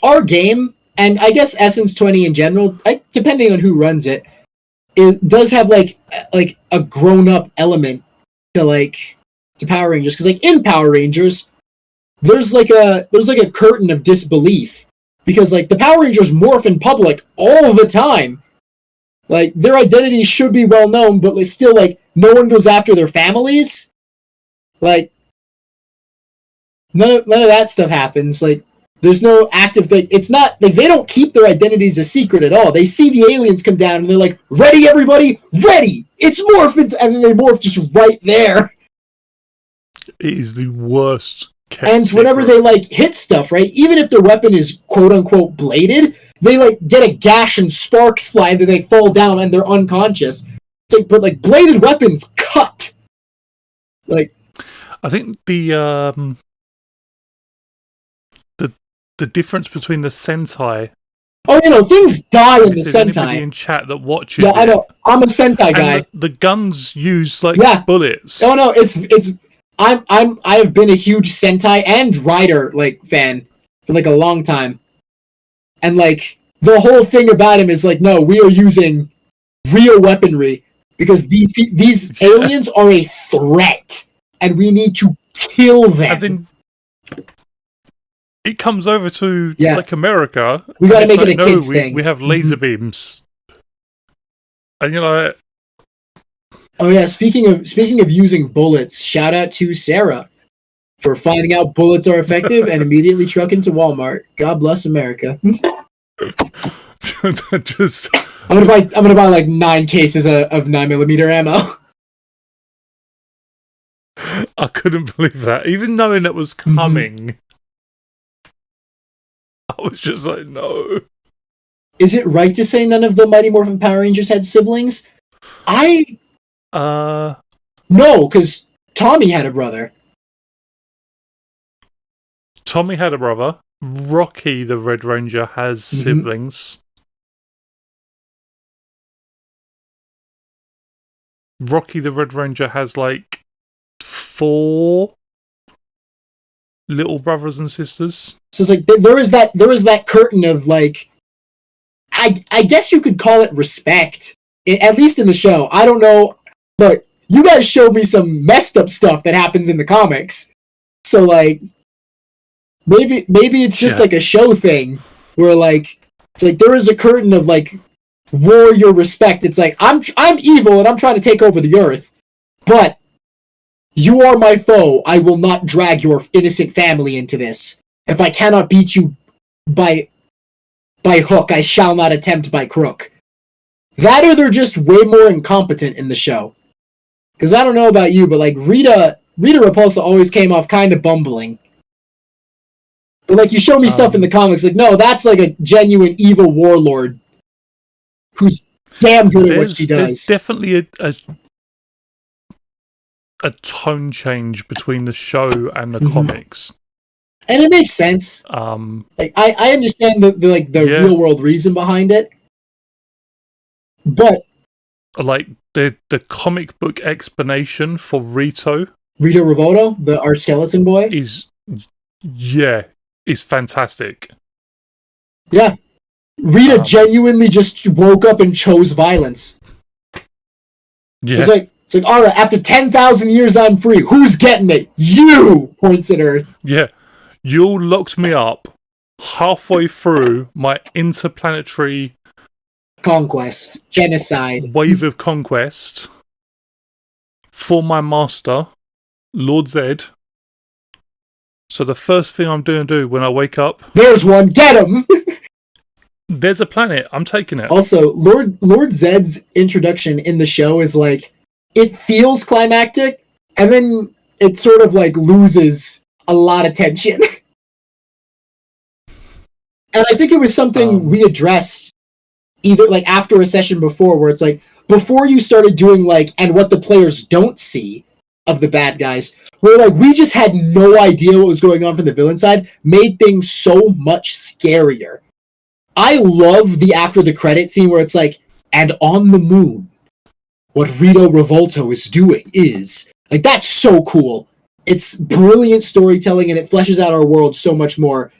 our game, and I guess Essence 20 in general, depending on who runs it, it does have like a grown-up element to Power Rangers. Because like in Power Rangers, there's like a curtain of disbelief because like the Power Rangers morph in public all the time. Like their identities should be well known, but like, still like no one goes after their families. Like none of that stuff happens. Like there's no active thing. It's not like they don't keep their identities a secret at all. They see the aliens come down and they're like, "Ready, everybody? Ready! It's morphins!" And then they morph just right there. It is the worst. And whenever they like hit stuff, right? Even if their weapon is quote unquote bladed, they like get a gash and sparks fly, and then they fall down and they're unconscious. It's like, but like bladed weapons cut. Like, I think the difference between the Sentai. Oh, you know, things die in the Sentai. Anybody in chat that watches. Yeah, I know. I'm a Sentai guy. And the guns use like bullets. Oh no, it's. I have been a huge Sentai and Rider like fan for like a long time, and like the whole thing about him is like, no, we are using real weaponry because these aliens are a threat, and we need to kill them. And then it comes over to like America. We got to make it a kids thing. We have laser beams, and you're like, oh yeah. Speaking of using bullets, shout out to Sarah for finding out bullets are effective and immediately trucking to Walmart. God bless America. Just, I'm gonna buy like 9 cases of 9mm ammo. I couldn't believe that, even knowing it was coming. I was just like, no. Is it right to say none of the Mighty Morphin Power Rangers had siblings? No, because Tommy had a brother. Tommy had a brother. Rocky the Red Ranger has siblings. Rocky the Red Ranger has like 4 little brothers and sisters. So it's like there is that curtain of like, I guess you could call it respect, at least in the show. I don't know, but you guys showed me some messed up stuff that happens in the comics. So like, maybe it's just like a show thing where like it's like there is a curtain of like warrior respect. It's like I'm evil and I'm trying to take over the earth, but you are my foe. I will not drag your innocent family into this. If I cannot beat you by hook, I shall not attempt by crook. That or they're just way more incompetent in the show. Because I don't know about you, but like Rita Repulsa always came off kind of bumbling. But like you show me stuff in the comics, like no, that's like a genuine evil warlord who's damn good at what she does. There's definitely a tone change between the show and the comics. And it makes sense. Like I understand the real world reason behind it. But like the comic book explanation for Rito Revolto, our skeleton boy, is fantastic. Yeah. Rita genuinely just woke up and chose violence. Yeah. It's like, all right, after 10,000 years I'm free. Who's getting it? You! Points at Earth. Yeah. You all locked me up halfway through my interplanetary conquest, genocide, wave of conquest for my master, Lord Zed. So the first thing I'm going to do when I wake up... There's one! Get him! There's a planet. I'm taking it. Also, Lord Zed's introduction in the show is like... It feels climactic, and then it sort of like loses a lot of tension. And I think it was something we addressed either like after a session before, where it's like, before you started doing like, and what the players don't see of the bad guys, where like we just had no idea what was going on from the villain side, made things so much scarier. I love the after the credit scene where it's like, and on the moon, what Rito Revolto is doing is like, that's so cool. It's brilliant storytelling and it fleshes out our world so much more.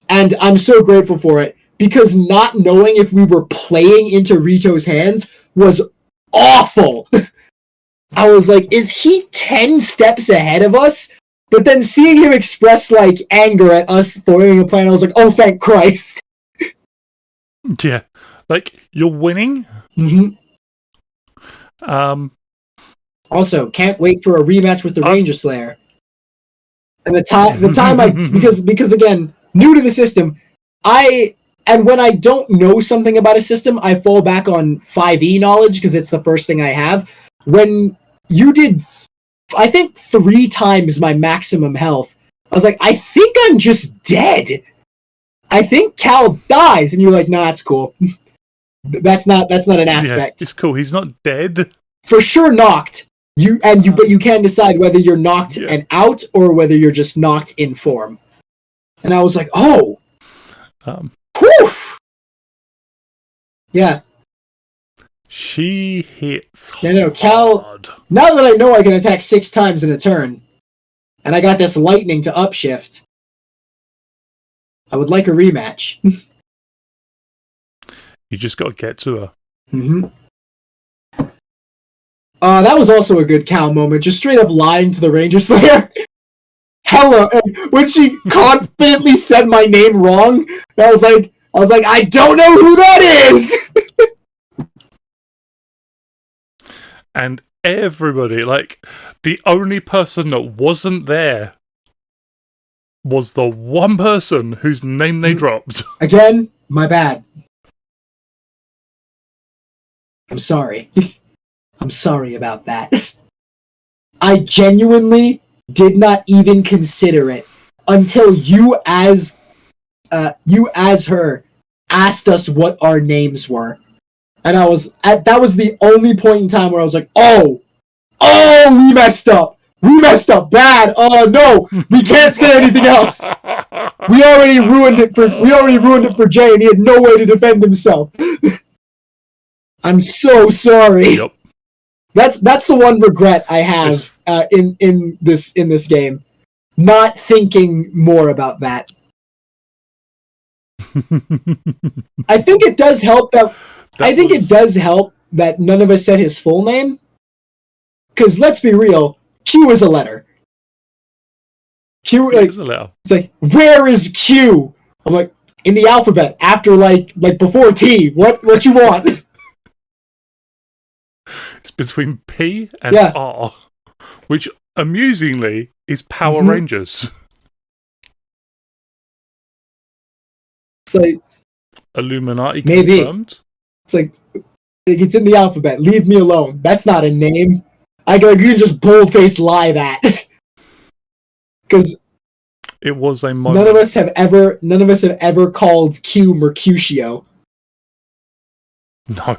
And I'm so grateful for it because not knowing if we were playing into Rito's hands was awful. I was like, is he 10 steps ahead of us? But then seeing him express like anger at us foiling a plan, I was like, oh, thank Christ. Yeah, like you're winning. Mm-hmm. Also, can't wait for a rematch with the Ranger Slayer. And the time I because again, new to the system, and when I don't know something about a system, I fall back on 5e knowledge because it's the first thing I have. When you did, I think 3 times my maximum health, I was like, I think I'm just dead. I think Cal dies, and you're like, nah, it's cool. That's not an aspect. Yeah, it's cool. He's not dead. For sure knocked. But you can decide whether you're knocked and out or whether you're just knocked in form. And I was like, oh. Poof! Yeah. She hits hard. Yeah, no, Cal, now that I know I can attack 6 times in a turn, and I got this lightning to upshift, I would like a rematch. You just got to get to her. Mm-hmm. That was also a good Cal moment, just straight up lying to the Ranger Slayer. Hello, and when she confidently said my name wrong, I was like, I don't know who that is! And everybody, like, the only person that wasn't there was the one person whose name they dropped. Again, my bad. I'm sorry. I'm sorry about that. I genuinely did not even consider it until you as her asked us what our names were. And that was the only point in time where I was like, oh, we messed up bad. Oh no, we can't say anything else. We already ruined it for Jay, and he had no way to defend himself. I'm so sorry. Yep. That's the one regret I have in this game, not thinking more about that. I think it does help that none of us said his full name. Because let's be real, Q is a letter. Q is a letter. It's like, where is Q? I'm like, in the alphabet after like before T. What you want? It's between P and R, which amusingly is Power Rangers. It's like Illuminati maybe. Confirmed. It's like it's in the alphabet. Leave me alone. That's not a name. You can just boldface lie that. Because it was a moment. None of us have ever called Q Mercutio. No.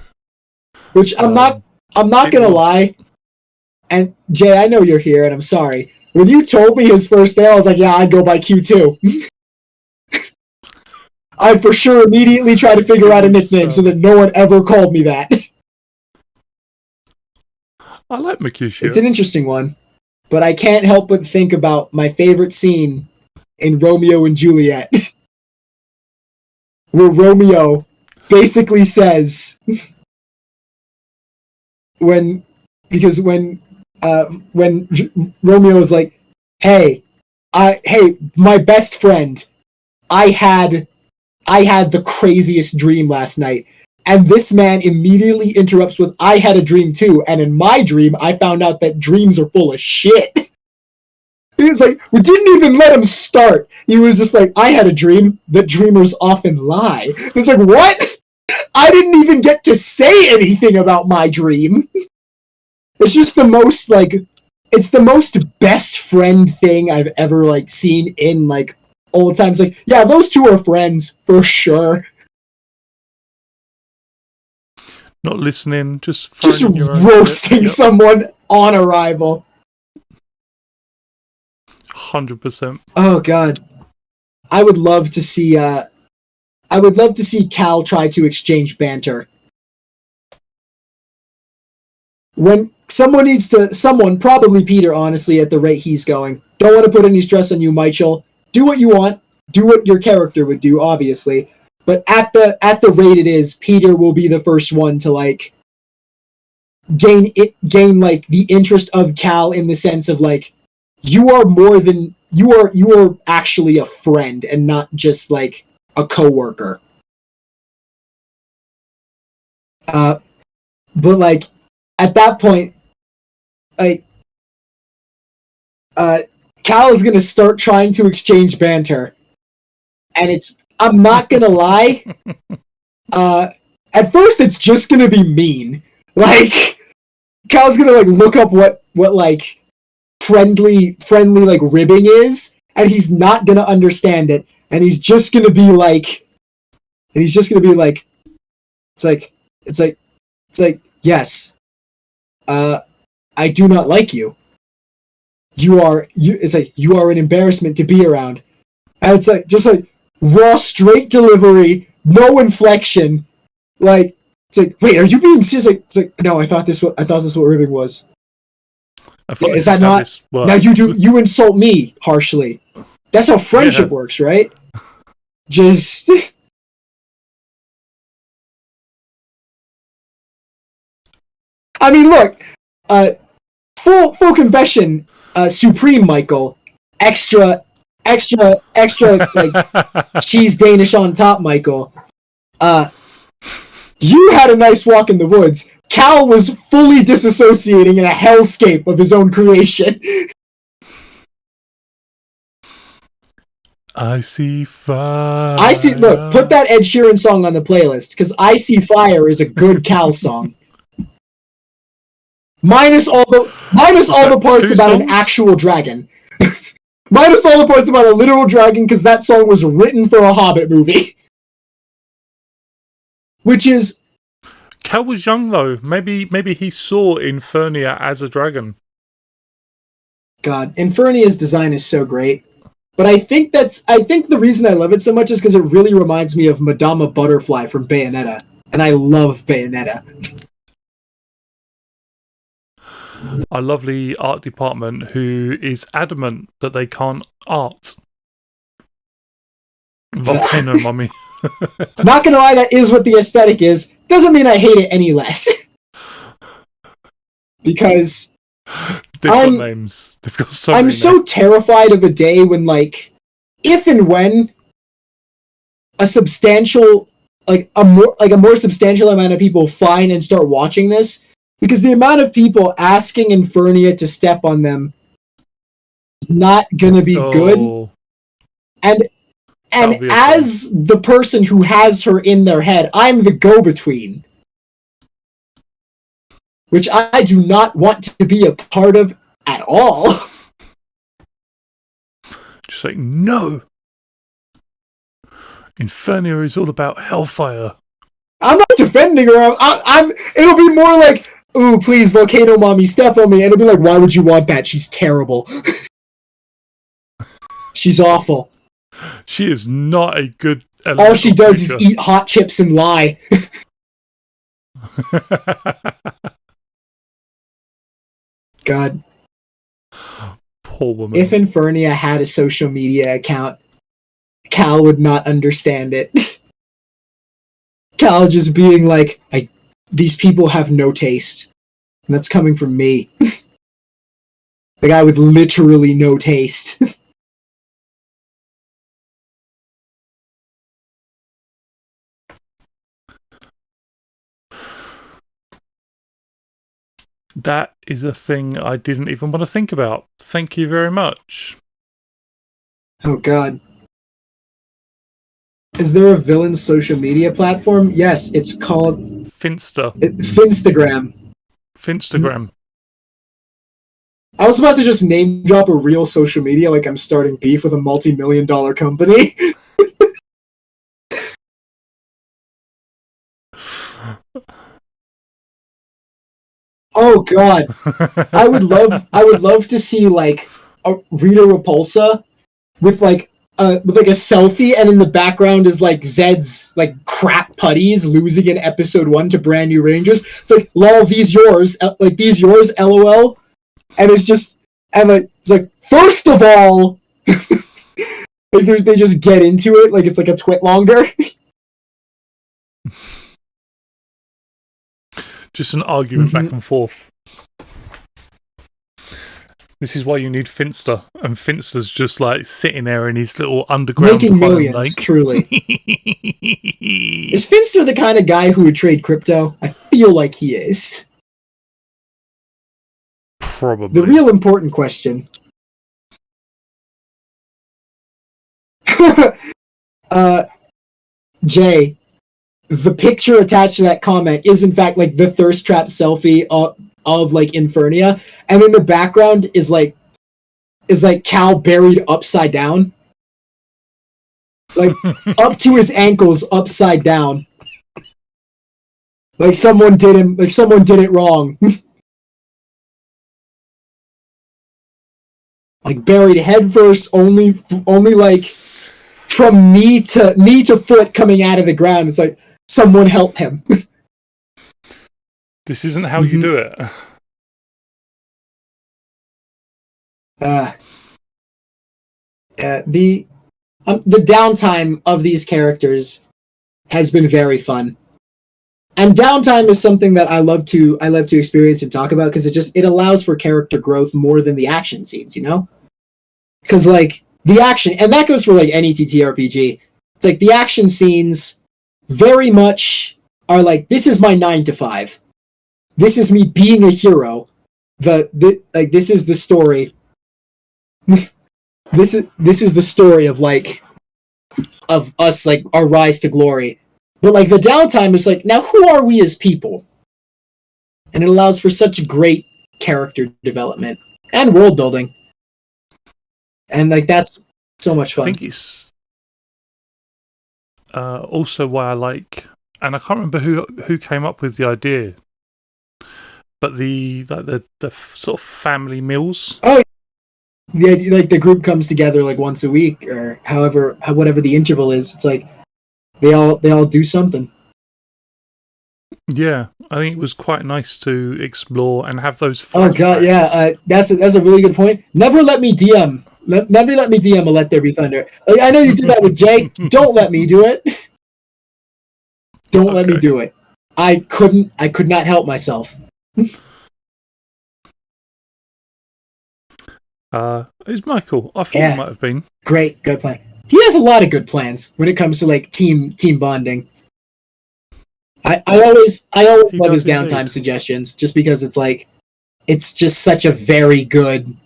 Which I'm not gonna lie. And Jay, I know you're here, and I'm sorry. When you told me his first name, I was like, yeah, I'd go by Q too. I for sure immediately tried to figure out a nickname so that no one ever called me that. I like Mercutio. It's an interesting one, but I can't help but think about my favorite scene in Romeo and Juliet, where Romeo basically says, when Romeo is like, hey, my best friend, I had the craziest dream last night. And this man immediately interrupts with, I had a dream too, and in my dream, I found out that dreams are full of shit. He's like, we didn't even let him start. He was just like, I had a dream that dreamers often lie. It's like, what? I didn't even get to say anything about my dream. It's just the most, it's the most best friend thing I've ever, seen in, old times. Like, yeah, those two are friends, for sure. Not listening, just roasting someone on arrival. 100%. Oh god, I would love to see I would love to see Cal try to exchange banter. When someone, probably Peter, honestly, at the rate he's going. Don't want to put any stress on you, Michael. Do what you want. Do what your character would do, obviously. But at the rate it is, Peter will be the first one to like gain like the interest of Cal in the sense of like you are more than you are actually a friend and not just like a coworker. But like at that point, like Cal is gonna start trying to exchange banter, and I'm not gonna lie. At first, it's just gonna be mean. Like Cal's gonna like look up what like friendly like ribbing is, and he's not gonna understand it, and he's just gonna be like, it's like yes, I do not like you. It's like you are an embarrassment to be around, and it's like just like raw straight delivery, no inflection. Like it's like, wait, are you being serious? Like, it's like, no, I thought this was what ribbing was. Yeah, is that not? Now you insult me harshly. That's how friendship works, right? Just. I mean, look. Full confession. Supreme Michael, extra like cheese Danish on top, Michael. You had a nice walk in the woods. Cal was fully disassociating in a hellscape of his own creation. I see fire. Look, put that Ed Sheeran song on the playlist, because I See Fire is a good Cal song. Minus all the parts about an actual dragon. Minus all the parts about a literal dragon, because that song was written for a Hobbit movie. Which is... Cal was young, though. Maybe he saw Infernia as a dragon. God, Infernia's design is so great. But I think the reason I love it so much is because it really reminds me of Madama Butterfly from Bayonetta. And I love Bayonetta. Our lovely art department who is adamant that they can't art. Volcano Mummy. Not gonna lie, that is what the aesthetic is. Doesn't mean I hate it any less. Because they've got names. They've got so many names. I'm so terrified of a day when, like, if and when a substantial, a more substantial amount of people find and start watching this, because the amount of people asking Infernia to step on them is not gonna be good. And as the person who has her in their head, I'm the go-between. Which I do not want to be a part of at all. Just like, no! Infernia is all about hellfire. I'm not defending her. It'll be more like, ooh, please, Volcano Mommy, step on me. And it'll be like, why would you want that? She's terrible. She's awful. She is not a good... All she does is eat hot chips and lie. God. Poor woman. If Infernia had a social media account, Cal would not understand it. Cal just being like, these people have no taste. And that's coming from me. The guy with literally no taste. That is a thing I didn't even want to think about. Thank you very much. Oh, God. Is there a villain social media platform? Yes, it's called... Finstagram. Finstagram. I was about to just name drop a real social media like I'm starting beef with a multi-million-dollar company. Oh God, I would love to see like a Rita Repulsa with like with like a selfie, and in the background is like Zed's like crap putties losing in episode 1 to brand new Rangers. It's like, lol, these yours, lol, and it's just, and like it's like, first of all, like they just get into it like it's like a twit longer. Just an argument back and forth. This is why you need Finster, and Finster's just like sitting there in his little underground making millions, truly. Is Finster the kind of guy who would trade crypto? I feel like he is. Probably. The real important question. Jay, the picture attached to that comment is in fact like the thirst trap selfie of like Infernia, and in the background is like Cal buried upside down, like up to his ankles upside down, like someone did it wrong. Like buried head first, only like from knee to foot coming out of the ground. It's like, someone help him. This isn't how you do it. The downtime of these characters has been very fun, and downtime is something that I love to experience and talk about, because it allows for character growth more than the action scenes, you know? Because like the action, and that goes for like any TTRPG. It's like the action scenes very much are like, this is my 9 to 5. This is me being a hero. This is the story. This is the story of like of us, like our rise to glory. But like the downtime is like, now who are we as people? And it allows for such great character development and world building. And like that's so much fun. I think it's also why I like, and I can't remember who came up with the idea, but the sort of family meals. Oh, the idea, like the group comes together like once a week or whatever the interval is. It's like they all do something. Yeah, I think it was quite nice to explore and have those. Oh god, yeah, that's a really good point. Never let me DM. Never let me DM a Let There Be Thunder. Like, I know you did that with Jay. Don't let me do it. Don't let me do it. I could not help myself. It's Michael. I thought it might have been. Great, good plan. He has a lot of good plans when it comes to like team bonding. I always love his downtime suggestions, just because it's like, it's just such a very good,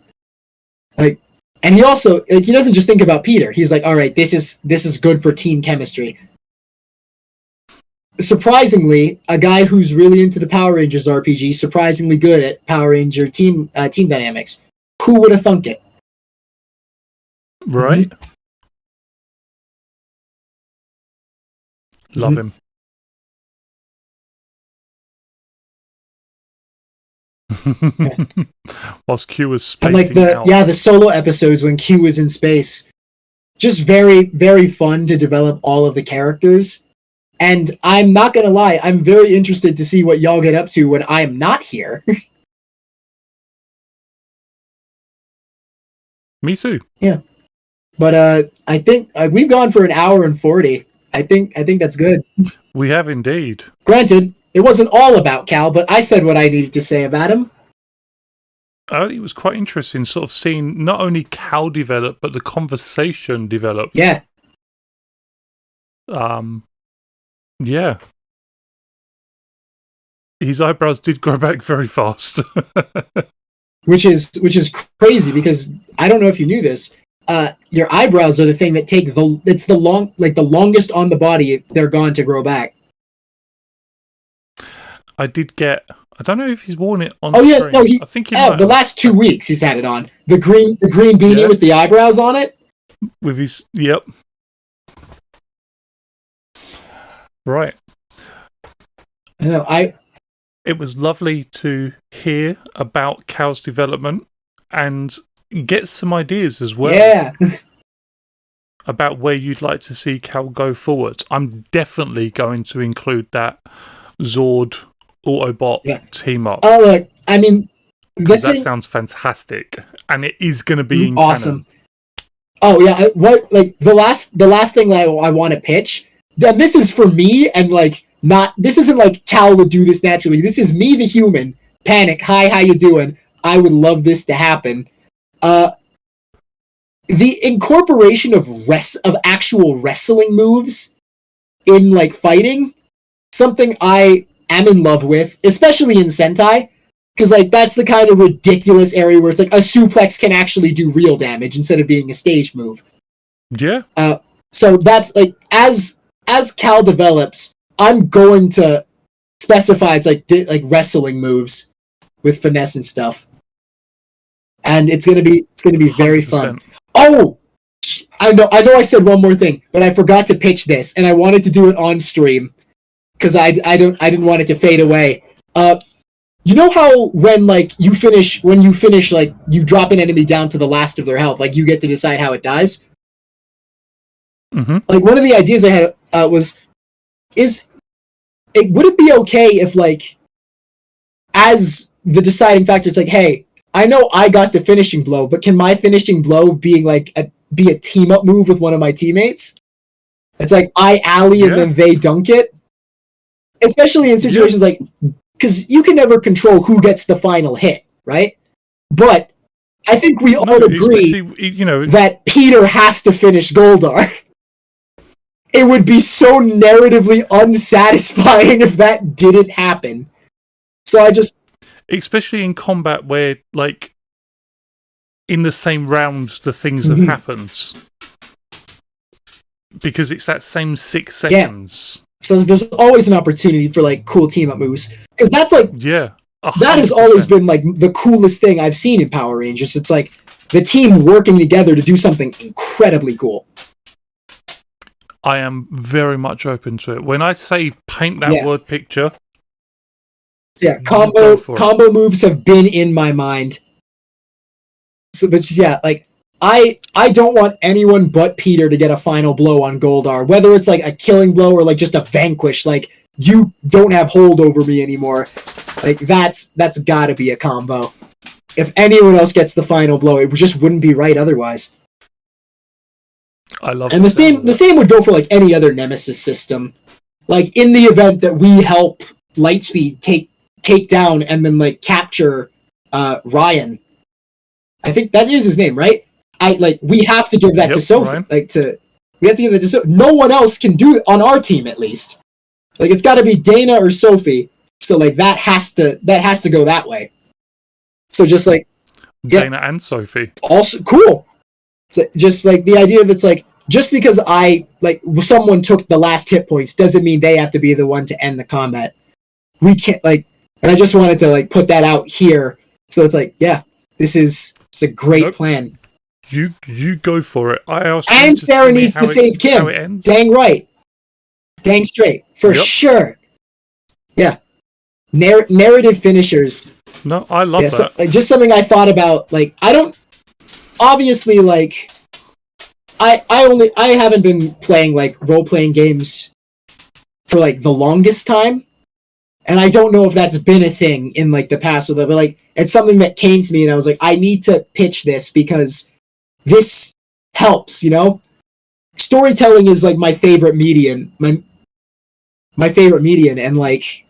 like, and he also, like, he doesn't just think about Peter. He's like, all right, this is good for team chemistry. Surprisingly, a guy who's really into the Power Rangers RPG, surprisingly good at Power Ranger team dynamics. Who would have thunk it? Right. Love him. Whilst Q was spacing and like the solo episodes when Q was in space, just very, very fun to develop all of the characters. And I'm not gonna lie, I'm very interested to see what y'all get up to when I'm not here. Me too. Yeah, but I think we've gone for an hour and 40. I think that's good. We have indeed. Granted, it wasn't all about Cal, but I said what I needed to say about him. It was quite interesting, sort of seeing not only Cal develop, but the conversation develop. Yeah. Yeah. His eyebrows did grow back very fast. Which is crazy, because I don't know if you knew this. Your eyebrows are the thing that take the longest on the body. They're gone to grow back. I don't know if he's worn it on. Oh yeah, screen. no, I think the last 2 weeks he's had it on. The green beanie with the eyebrows on it. With his yep. Right. It was lovely to hear about Cal's development and get some ideas as well. Yeah. about where you'd like to see Cal go forward, I'm definitely going to include that Zord Autobot team up. Oh, look, I mean, because that sounds fantastic, and it is going to be in awesome. canon. Oh yeah, the last thing I want to pitch. Then this is for me, and like not. This isn't like Cal would do this naturally. This is me, the human. Panic. Hi, how you doing? I would love this to happen. The incorporation of actual wrestling moves in like fighting, something I am in love with, especially in Sentai, because like that's the kind of ridiculous area where it's like a suplex can actually do real damage instead of being a stage move. Yeah. So that's like as Cal develops, I'm going to specify it's like wrestling moves with finesse and stuff, and it's gonna be very 100%. Fun. Oh, I know I said one more thing, but I forgot to pitch this, and I wanted to do it on stream because I didn't want it to fade away. You know how when you finish like you drop an enemy down to the last of their health, like you get to decide how it dies. Mm-hmm. Like one of the ideas I had would it be okay if like as the deciding factor, it's like, hey, I know I got the finishing blow, but can my finishing blow be a team up move with one of my teammates? It's like I alley and then they dunk it, especially in situations like. Because you can never control who gets the final hit, right? But I think we all agree that Peter has to finish Goldar. It would be so narratively unsatisfying if that didn't happen. So I just... Especially in combat where, like, in the same round the things have happened. Because it's that same 6 seconds. Yeah. So there's always an opportunity for like cool team up moves, because that's like 100%. That has always been like the coolest thing I've seen in Power Rangers. It's like the team working together to do something incredibly cool. I am very much open to it. When I say paint that word picture, combo moves have been in my mind. So, but like. I don't want anyone but Peter to get a final blow on Goldar, whether it's like a killing blow or like just a vanquish. Like, you don't have hold over me anymore. Like that's gotta be a combo. If anyone else gets the final blow, it just wouldn't be right otherwise. I love. And the same would go for like any other Nemesis system. Like in the event that we help Lightspeed take down and then like capture Ryan. I think that is his name, right? We have to give that to Sophie. Ryan. We have to give that to Sophie. No one else can do it on our team, at least. Like it's got to be Dana or Sophie. So like that has to go that way. So just like Dana and Sophie. Also cool. So just like the idea that's like just because someone took the last hit points doesn't mean they have to be the one to end the combat. We can't and I just wanted to like put that out here. So it's like it's a great plan. You go for it. I asked. And Sarah needs to save Kim. Dang right. Dang straight. For sure. Yeah. Narrative finishers. No, I love that. So, just something I thought about. Like, I don't... Obviously, like... I haven't been playing, like, role-playing games for, like, the longest time. And I don't know if that's been a thing in, like, the past. But, like, it's something that came to me, and I was like, I need to pitch this because... This helps, you know? Storytelling is like my favorite medium. My favorite medium, and like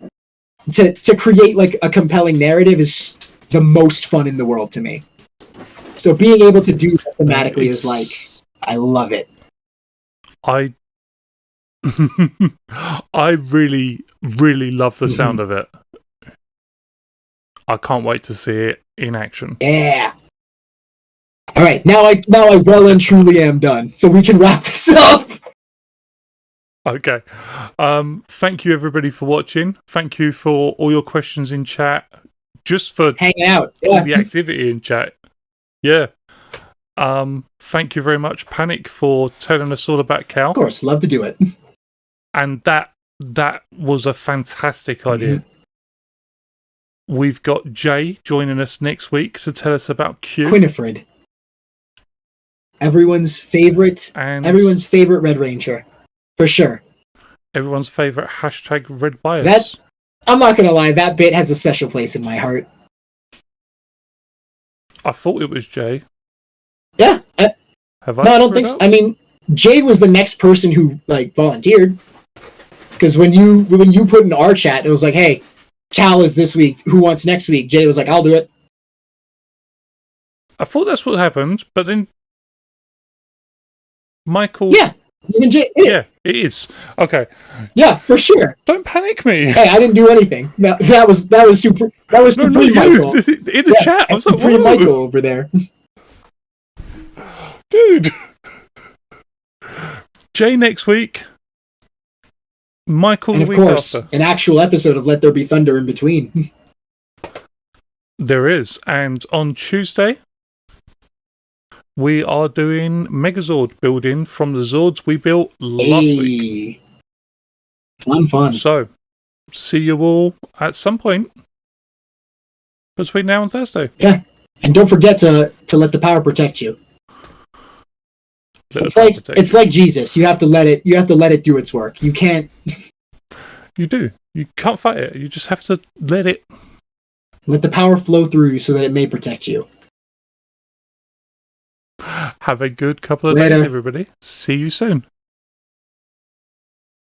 to create like a compelling narrative is the most fun in the world to me. So being able to do that thematically is like I love it. I really, really love the sound of it. I can't wait to see it in action. Yeah. All right, now I well and truly am done, so we can wrap this up. Okay. Thank you everybody for watching. Thank you for all your questions in chat. Just for hanging out. All the activity in chat. Yeah. Thank you very much, Panic, for telling us all about Cal. Of course, love to do it. And that was a fantastic idea. We've got Jay joining us next week to tell us about Q. Quinifred. Everyone's favorite Red Ranger, for sure. Everyone's favorite hashtag Red Bias. That, I'm not gonna lie, that bit has a special place in my heart. I thought it was Jay. Yeah. Have I? No, I don't think so. I mean, Jay was the next person who like volunteered. Because when you put in our chat, it was like, hey, Cal is this week. Who wants next week? Jay was like, I'll do it. I thought that's what happened, but then Michael. Yeah. Yeah, it is. Okay. Yeah, for sure. Don't panic me. Hey, I didn't do anything. That was Supreme Michael. In the chat, I was like, Supreme Michael over there. Dude. Jay next week. Michael and the week after. An actual episode of Let There Be Thunder in between. There is. And on Tuesday, we are doing Megazord building from the Zords we built last week. Fun. So, see you all at some point between now and Thursday. Yeah. And don't forget to let the power protect you. It's like Jesus. You have to let it do its work. You can't. You do. You can't fight it. You just have to let it. Let the power flow through you so that it may protect you. Have a good couple of days, everybody. See you soon.